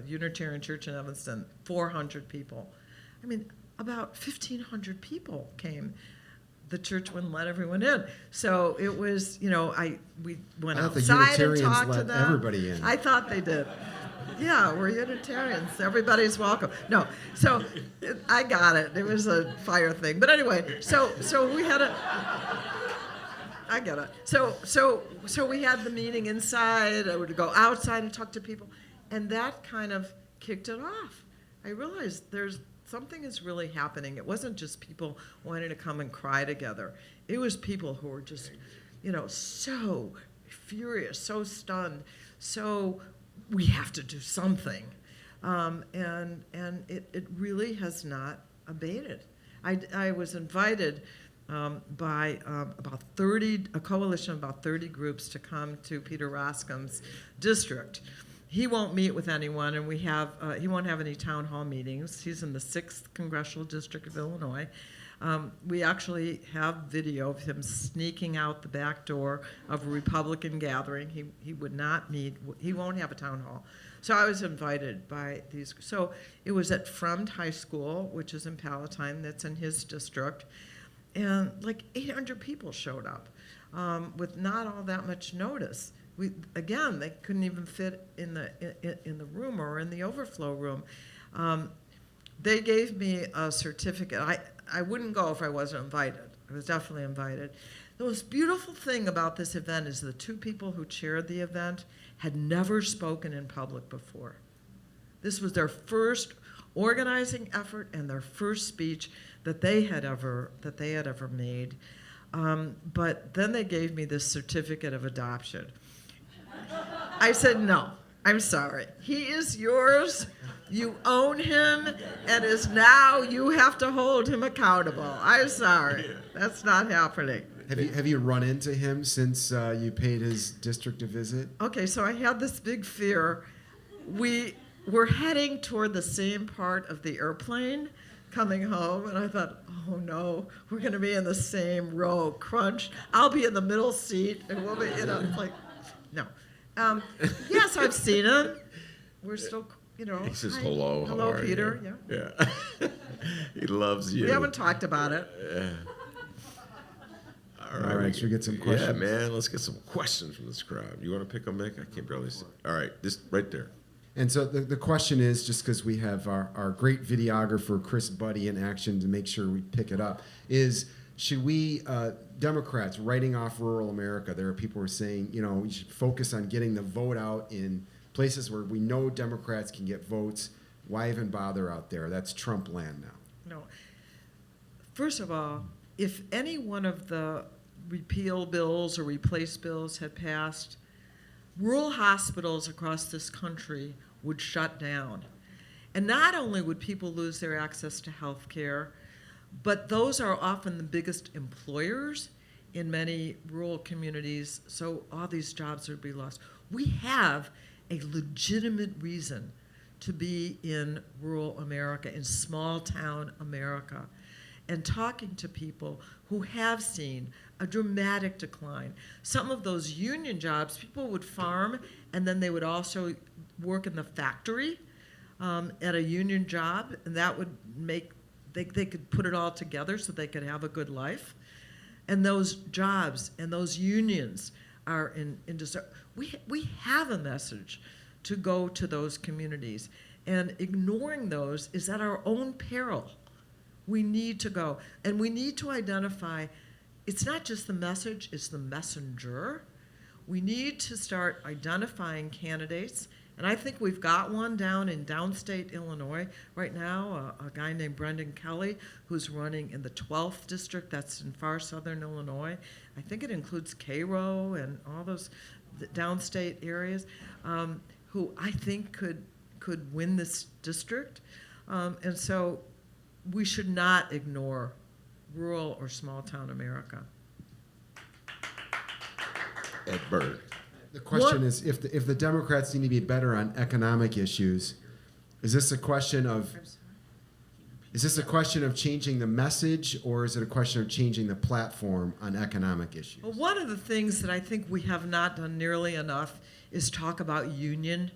Unitarian Church in Evanston, 400 people. I mean, about 1,500 people came. The church wouldn't let everyone in. So it was, we went I thought the outside and Unitarians talked to let them. everybody in. I thought they did. Yeah, we're Unitarians. Everybody's welcome. No, so I got it. It was a fire thing. But anyway, so we had I get it. So we had the meeting inside. I would go outside and talk to people, and that kind of kicked it off. I realized something is really happening. It wasn't just people wanting to come and cry together. It was people who were just, so furious, so stunned. So we have to do something. And it really has not abated. I was invited by a coalition of about 30 groups to come to Peter Roskam's district. He won't meet with anyone, and he won't have any town hall meetings. He's in the 6th Congressional District of Illinois. We actually have video of him sneaking out the back door of a Republican gathering. He would not meet. He won't have a town hall. So I was invited by these. So it was at Fremd High School, which is in Palatine. That's in his district. And like 800 people showed up with not all that much notice. They couldn't even fit in the room or in the overflow room. They gave me a certificate. I wouldn't go if I wasn't invited. I was definitely invited. The most beautiful thing about this event is the two people who chaired the event had never spoken in public before. This was their first organizing effort and their first speech that they had ever made. But then they gave me this certificate of adoption. I said, no, I'm sorry. He is yours. You own him, and you have to hold him accountable. I'm sorry. That's not happening. Have you run into him since you paid his district a visit? Okay, so I had this big fear. We were heading toward the same part of the airplane coming home, and I thought, oh no, we're going to be in the same row, crunched. I'll be in the middle seat, and we'll be, like, no. Yes, I've seen him. We're still, He says, hello, how are Peter. you? Yeah. He loves you. We haven't talked about it. Yeah. All right, should we get some questions? Yeah, man, let's get some questions from this crowd. You want to pick on Mick? I can't barely see. All right, this right there. And so the question is, just because we have our great videographer, Chris Buddy, in action to make sure we pick it up, is should we, Democrats writing off rural America, there are people who are saying, we should focus on getting the vote out in places where we know Democrats can get votes. Why even bother out there? That's Trump land now. No. First of all, if any one of the repeal bills or replace bills had passed, rural hospitals across this country would shut down. And not only would people lose their access to health care, but those are often the biggest employers in many rural communities, so all these jobs would be lost. We have a legitimate reason to be in rural America, in small town America, and talking to people who have seen a dramatic decline. Some of those union jobs, people would farm, and then they would also work in the factory at a union job, and that would make, they could put it all together so they could have a good life. And those jobs and those unions are in we have a message to go to those communities, and ignoring those is at our own peril. We need to go, and we need to identify, it's not just the message, it's the messenger. We need to start identifying candidates, and I think we've got one down in downstate Illinois right now, a guy named Brendan Kelly, who's running in the 12th district, that's in far southern Illinois. I think it includes Cairo and all those downstate areas, who I think could win this district. And so we should not ignore rural or small town America. Ed Bird. The question is, if the Democrats need to be better on economic issues, is this a question of Is this a question of changing the message, or is it a question of changing the platform on economic issues? Well, one of the things that I think we have not done nearly enough is talk about union.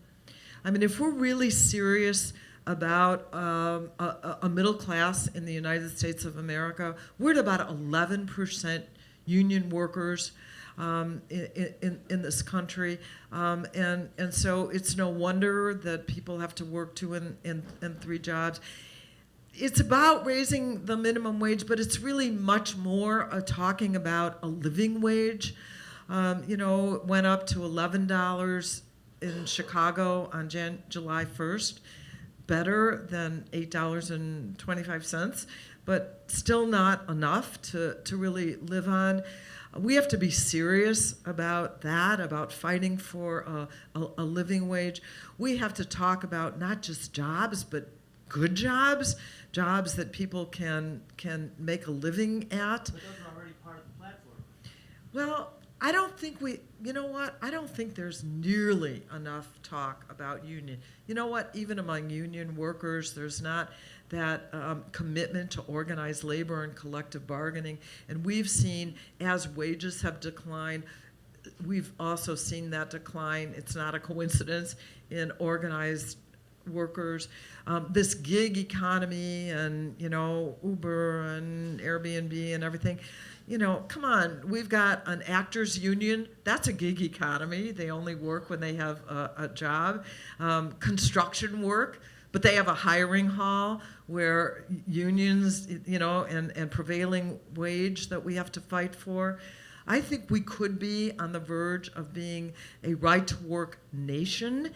I mean, if we're really serious about a middle class in the United States of America, we're at about 11% union workers in this country. And so it's no wonder that people have to work 2 and 3 jobs. It's about raising the minimum wage, but it's really much more talking about a living wage. It went up to $11 in Chicago on July 1st, better than $8.25, but still not enough to really live on. We have to be serious about that, about fighting for a living wage. We have to talk about not just jobs, but good jobs, jobs that people can make a living at. But those are already part of the platform. Well, I don't think I don't think there's nearly enough talk about union. You know what? Even among union workers, there's not that commitment to organized labor and collective bargaining. And we've seen, as wages have declined, we've also seen that decline. It's not a coincidence in organized workers. This gig economy and, Uber and Airbnb and everything, come on, we've got an actors union. That's a gig economy. They only work when they have a job. Construction work, but they have a hiring hall where unions, and prevailing wage that we have to fight for. I think we could be on the verge of being a right-to-work nation.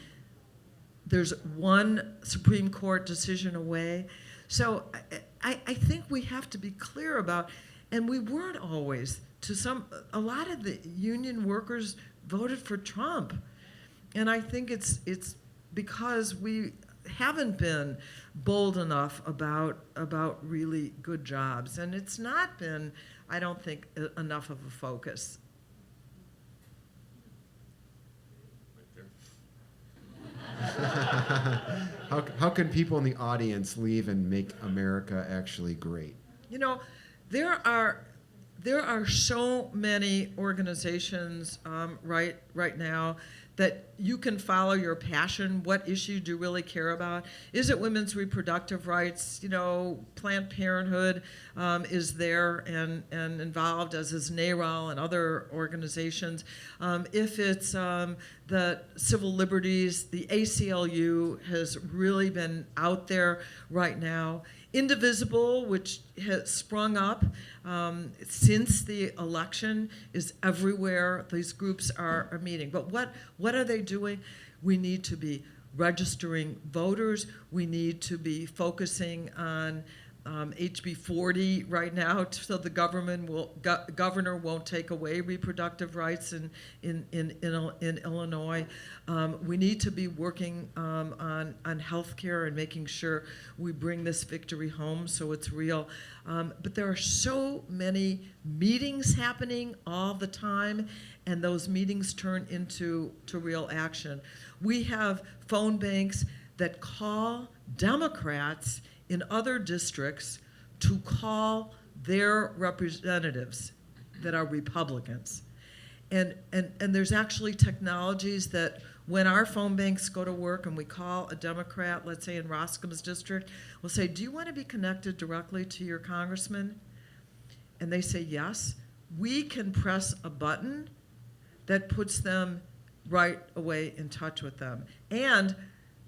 There's one Supreme Court decision away. So I think we have to be clear about, and we weren't always, a lot of the union workers voted for Trump. And I think it's because we haven't been bold enough about really good jobs. And it's not been, I don't think, enough of a focus. How can people in the audience leave and make America actually great? There are so many organizations right now that you can follow your passion. What issue do you really care about? Is it women's reproductive rights? Planned Parenthood is there and involved, as is NARAL and other organizations. If it's the civil liberties, the ACLU has really been out there right now. Indivisible, which has sprung up since the election, is everywhere. These groups are meeting. But what are they doing? We need to be registering voters. We need to be focusing on HB 40 right now, so the governor won't take away reproductive rights in Illinois. We need to be working on health care and making sure we bring this victory home so it's real. But there are so many meetings happening all the time, and those meetings turn into real action. We have phone banks that call Democrats in other districts to call their representatives that are Republicans. And there's actually technologies that when our phone banks go to work and we call a Democrat, let's say in Roscom's district, we'll say, do you want to be connected directly to your congressman? And they say yes. We can press a button that puts them right away in touch with them. And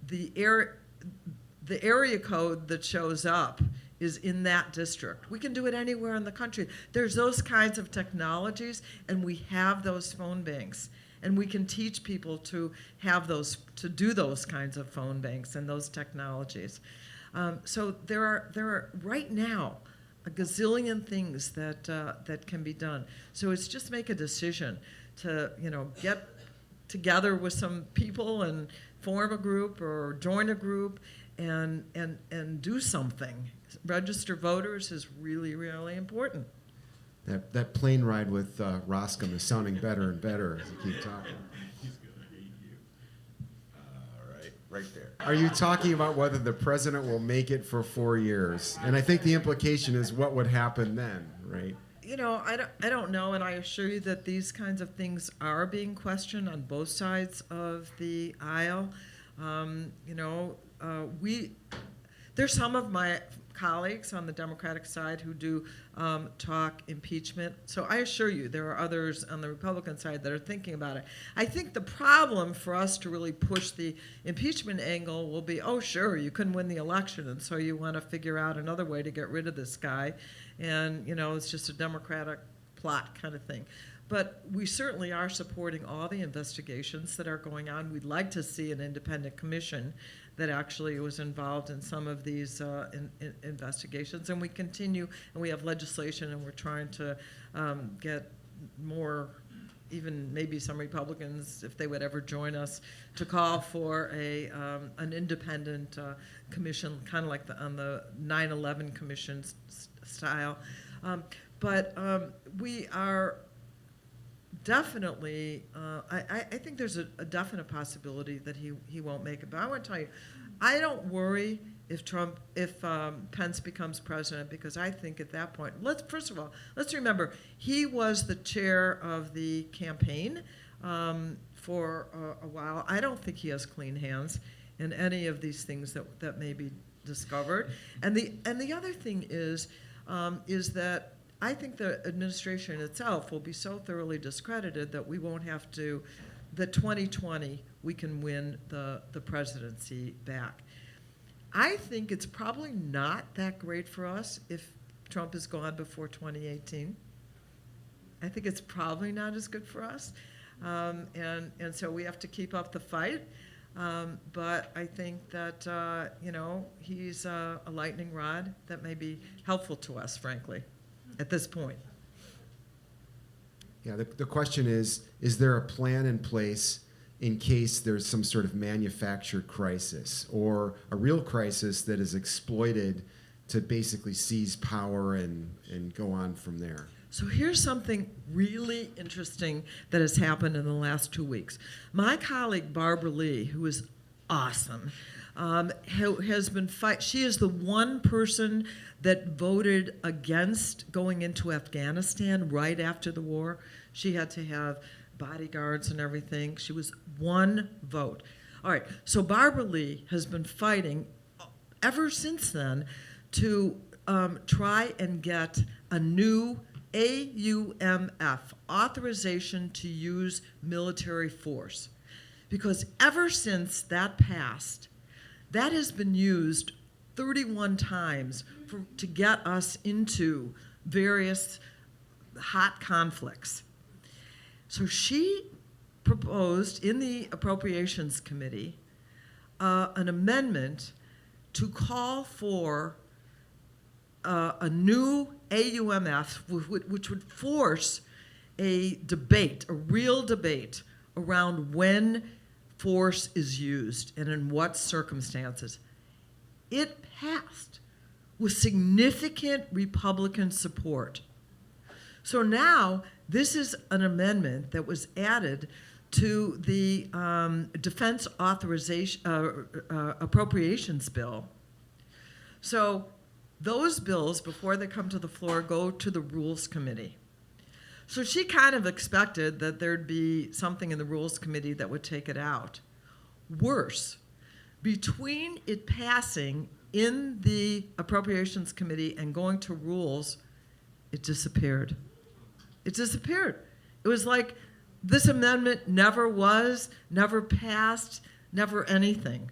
the area code that shows up is in that district. We can do it anywhere in the country. There's those kinds of technologies, and we have those phone banks. And we can teach people to do those kinds of phone banks and those technologies. So there are right now a gazillion things that can be done. So it's just make a decision to get together with some people and form a group or join a group and do something. Register voters is really, really important. That plane ride with Roscom is sounding better and better as you keep talking. He's gonna hate you. All right. right there. Are you talking about whether the president will make it for 4 years? And I think the implication is what would happen then, right? You know, I don't know, and I assure you that these kinds of things are being questioned on both sides of the aisle. You know, there's some of my colleagues on the Democratic side who do talk impeachment. So I assure you there are others on the Republican side that are thinking about it. I think the problem for us to really push the impeachment angle will be, oh, sure, you couldn't win the election, and so you want to figure out another way to get rid of this guy. And, you know, it's just a Democratic plot kind of thing. But we certainly are supporting all the investigations that are going on. We'd like to see an independent commission that actually was involved in some of these investigations. And we continue, and we have legislation, and we're trying to get more, even maybe some Republicans, if they would ever join us, to call for an independent commission, kind of like on the 9/11 commission style. But we are definitely, I think there's a definite possibility that he won't make it. But I want to tell you, I don't worry if Pence becomes president, because I think at that point, first of all, let's remember, he was the chair of the campaign for a while. I don't think he has clean hands in any of these things that may be discovered. And the other thing is that I think the administration itself will be so thoroughly discredited that we won't have to, that 2020 we can win the presidency back. I think it's probably not that great for us if Trump is gone before 2018. I think it's probably not as good for us. And so we have to keep up the fight. But I think that, you know, he's a lightning rod that may be helpful to us, frankly, at this point. Yeah, the question is there a plan in place in case there's some sort of manufactured crisis or a real crisis that is exploited to basically seize power and go on from there? So here's something really interesting that has happened in the last 2 weeks. My colleague Barbara Lee, who is awesome, has been she is the one person that voted against going into Afghanistan right after the war. She had to have bodyguards and everything. She was one vote. All right, so Barbara Lee has been fighting ever since then to try and get a new AUMF, authorization to use military force. Because ever since that passed, that has been used 31 times to get us into various hot conflicts. So she proposed in the Appropriations Committee an amendment to call for a new AUMF, which would force a debate, a real debate, around when force is used and in what circumstances. It passed with significant Republican support. So now this is an amendment that was added to the Defense Authorization Appropriations Bill. So those bills, before they come to the floor, go to the Rules Committee. So she kind of expected that there'd be something in the Rules Committee that would take it out. Worse, between it passing in the Appropriations Committee and going to Rules, it disappeared. It disappeared. It was like this amendment never was, never passed, never anything.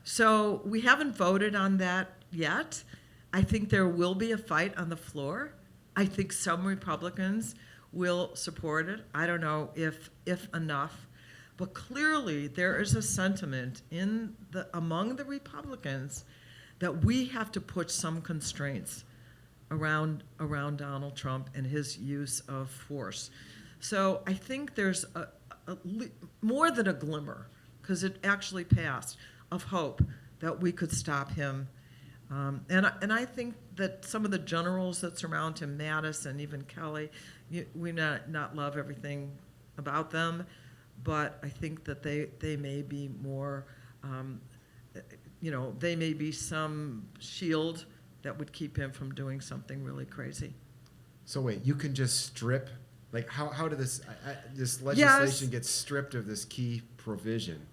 So we haven't voted on that yet. I think there will be a fight on the floor. I think some Republicans will support it. I don't know if enough. But clearly there is a sentiment among the Republicans that we have to put some constraints around Donald Trump and his use of force. So I think there's more than a glimmer, because it actually passed, of hope that we could stop him. And I think that some of the generals that surround him, Mattis and even Kelly, we not love everything about them, but I think that they may be more they may be some shield that would keep him from doing something really crazy. So wait, you can just strip, like how did this legislation get stripped of this key provision?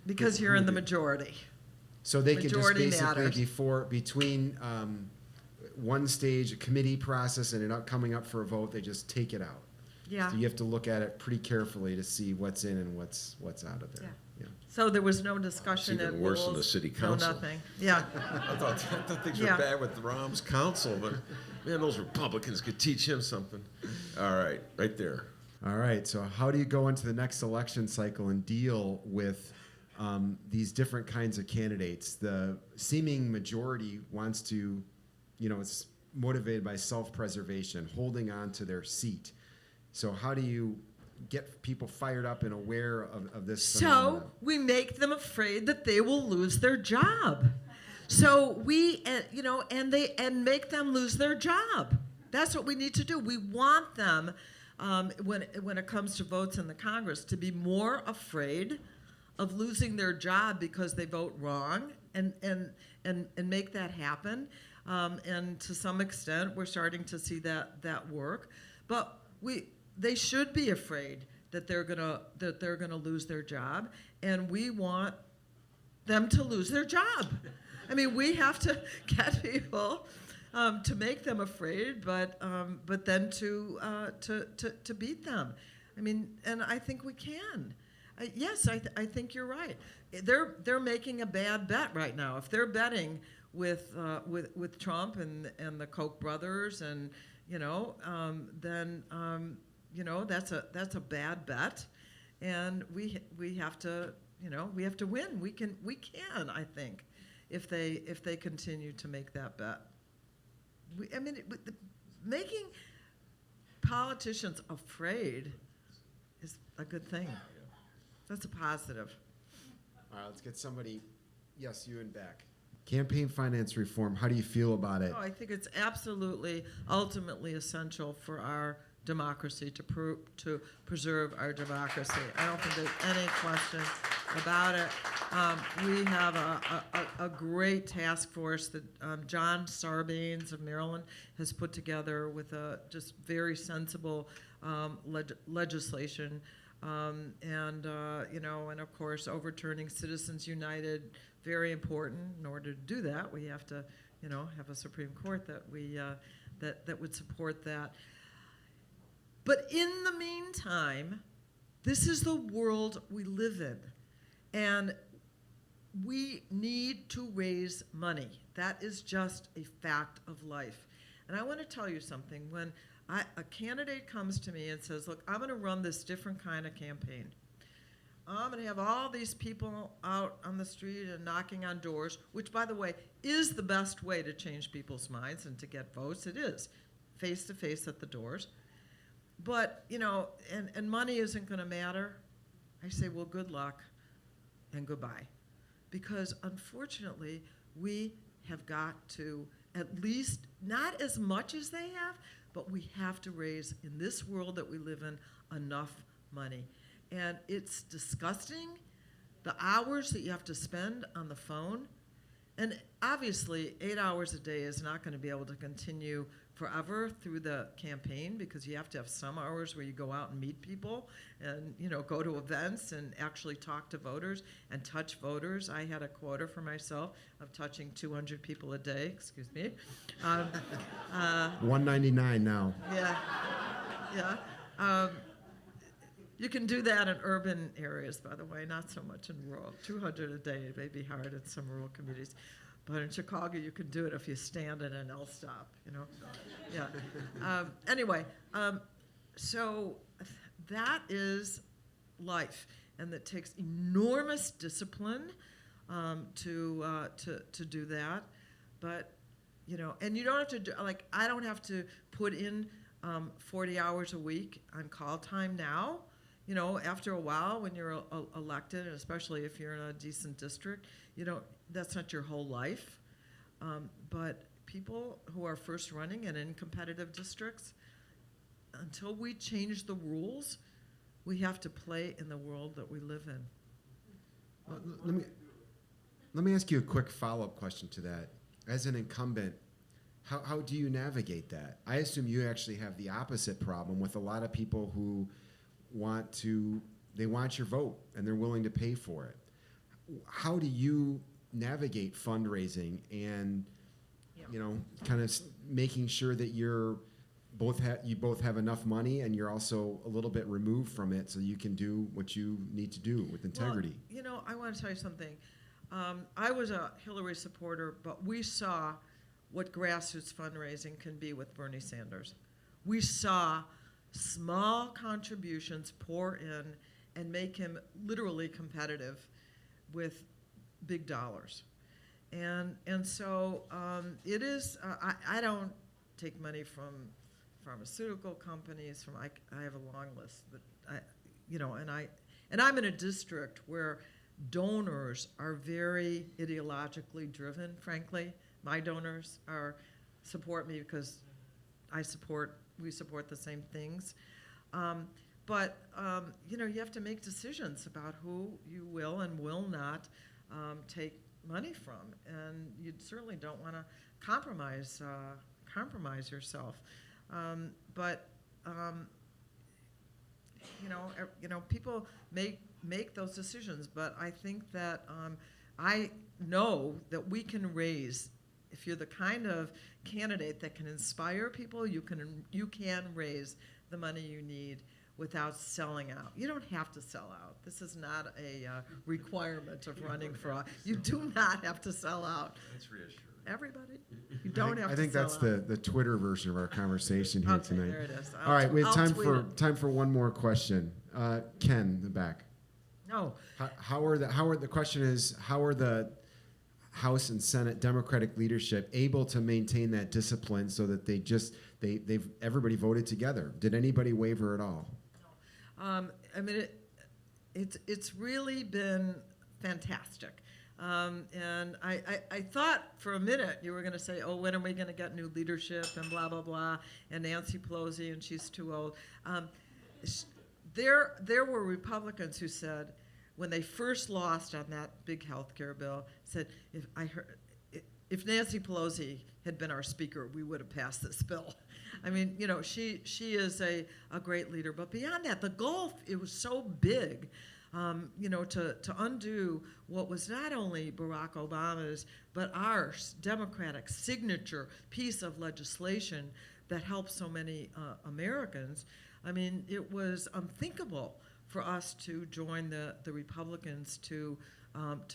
Because you're in the majority. So they can just Majority basically matters. between one stage, a committee process, and it coming up for a vote, they just take it out. Yeah. So you have to look at it pretty carefully to see what's in and what's out of there. Yeah. So there was no discussion It's at even worse rules, than the city no council. nothing. Yeah. I thought things Yeah. were bad with Rahm's council, but man, those Republicans could teach him something. All right, right there. All right. So how do you go into the next election cycle and deal with these different kinds of candidates? The seeming majority wants to, it's motivated by self-preservation, holding on to their seat. So how do you get people fired up and aware of this phenomenon? So we make them afraid that they will lose their job. So we, and make them lose their job. That's what we need to do. We want them, when it comes to votes in the Congress, to be more afraid of losing their job because they vote wrong, and make that happen. And to some extent, we're starting to see that work. But they should be afraid that they're gonna lose their job, and we want them to lose their job. I mean, we have to get people to make them afraid, but then to beat them. I mean, and I think we can. Yes, I think you're right. They're making a bad bet right now. If they're betting with Trump and the Koch brothers, and then that's a bad bet, and we have to win. We can I think, if they continue to make that bet. Making politicians afraid is a good thing. That's a positive. All right, let's get somebody. Yes, you in back. Campaign finance reform. How do you feel about it? Oh, I think it's absolutely, ultimately essential for our democracy, to preserve our democracy. I don't think there's any question about it. We have a great task force that John Sarbanes of Maryland has put together with a just very sensible legislation. And of course, overturning Citizens United, very important. In order to do that, we have to, have a Supreme Court that would support that. But in the meantime, this is the world we live in, and we need to raise money. That is just a fact of life. And I want to tell you something. When a candidate comes to me and says, look, I'm going to run this different kind of campaign. I'm going to have all these people out on the street and knocking on doors, which, by the way, is the best way to change people's minds and to get votes. It is, face-to-face at the doors. But, and money isn't going to matter. I say, well, good luck and goodbye. Because, unfortunately, we have got to, at least, not as much as they have, but we have to raise, in this world that we live in, enough money. And it's disgusting, the hours that you have to spend on the phone. And obviously, 8 hours a day is not going to be able to continue forever through the campaign, because you have to have some hours where you go out and meet people and go to events and actually talk to voters and touch voters. I had a quota for myself of touching 200 people a day. Excuse me. 199 now. Yeah. You can do that in urban areas, by the way, not so much in rural. 200 a day may be hard in some rural communities. But in Chicago, you can do it if you stand at an L stop, Yeah. Anyway, so that is life, and that takes enormous discipline to do that. But and you don't have to do, like, I don't have to put in 40 hours a week on call time now. After a while, when you're elected, and especially if you're in a decent district, that's not your whole life. But people who are first running and in competitive districts, until we change the rules, we have to play in the world that we live in. Let me ask you a quick follow-up question to that. As an incumbent, how do you navigate that? I assume you actually have the opposite problem with a lot of people who want your vote and they're willing to pay for it. How do you navigate fundraising and kind of making sure that you both have enough money and you're also a little bit removed from it so you can do what you need to do with integrity? Well, I want to tell you something. I was a Hillary supporter, but we saw what grassroots fundraising can be with Bernie Sanders. We saw small contributions pour in and make him literally competitive with big dollars. And so it is, I don't take money from pharmaceutical companies, I have a long list that and I'm in a district where donors are very ideologically driven, frankly. My donors support me because we support the same things. But you have to make decisions about who you will and will not take money from, and you certainly don't want to compromise yourself. People make those decisions, but I think that I know that we can raise. If you're the kind of candidate that can inspire people, you can raise the money you need without selling out. You don't have to sell out. This is not a requirement of running for. You do not have to sell out. That's reassuring. Everybody, you don't have to sell out. I think that's the Twitter version of our conversation here tonight. There it is. All right, we have I'll time for one more question. Ken, in the back. No. The question is, how are the House and Senate Democratic leadership able to maintain that discipline so that everybody voted together? Did anybody waver at all? It's really been fantastic. And I thought for a minute you were going to say, oh, when are we going to get new leadership and blah, blah, blah, and Nancy Pelosi, and she's too old. There were Republicans who said, when they first lost on that big health care bill, said, if Nancy Pelosi had been our speaker, we would have passed this bill. I mean, she is a great leader. But beyond that, the gulf, it was so big, to undo what was not only Barack Obama's, but our Democratic signature piece of legislation that helped so many Americans. I mean, it was unthinkable for us to join the Republicans to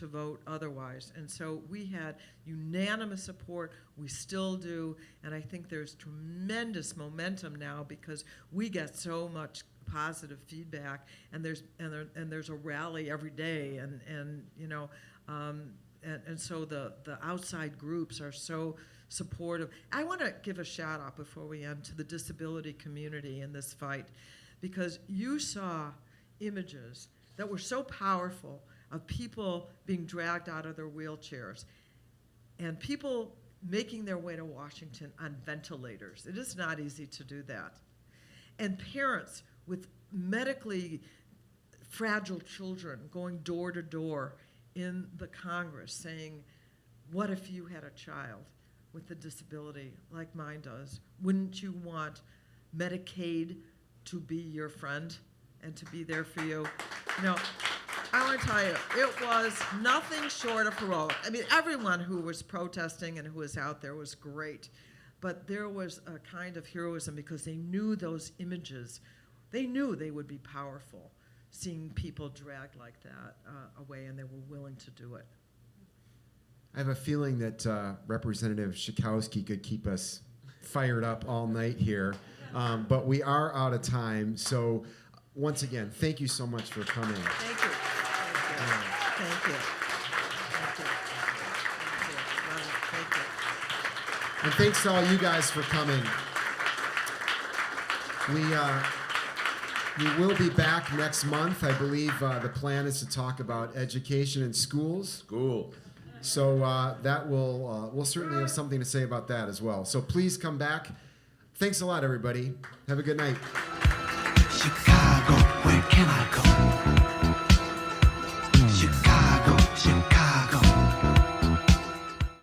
vote otherwise. And so we had unanimous support. We still do. And I think there's tremendous momentum now because we get so much positive feedback, and there's a rally every day, and so the outside groups are so supportive. I want to give a shout out before we end to the disability community in this fight, because you saw images that were so powerful of people being dragged out of their wheelchairs and people making their way to Washington on ventilators. It is not easy to do that. And parents with medically fragile children going door to door in the Congress saying, what if you had a child with a disability like mine does? Wouldn't you want Medicaid to be your friend and to be there for you? I want to tell you, it was nothing short of heroic. I mean, everyone who was protesting and who was out there was great, but there was a kind of heroism because they knew those images. They knew they would be powerful, seeing people dragged like that away, and they were willing to do it. I have a feeling that Representative Schakowsky could keep us fired up all night here, but we are out of time. So once again, thank you so much for coming. Thank you. Thank you. Thank you. And thanks to all you guys for coming. We will be back next month. I believe the plan is to talk about education in schools. Cool. So that we'll certainly have something to say about that as well. So please come back. Thanks a lot, everybody. Have a good night. Chicago, where can I go?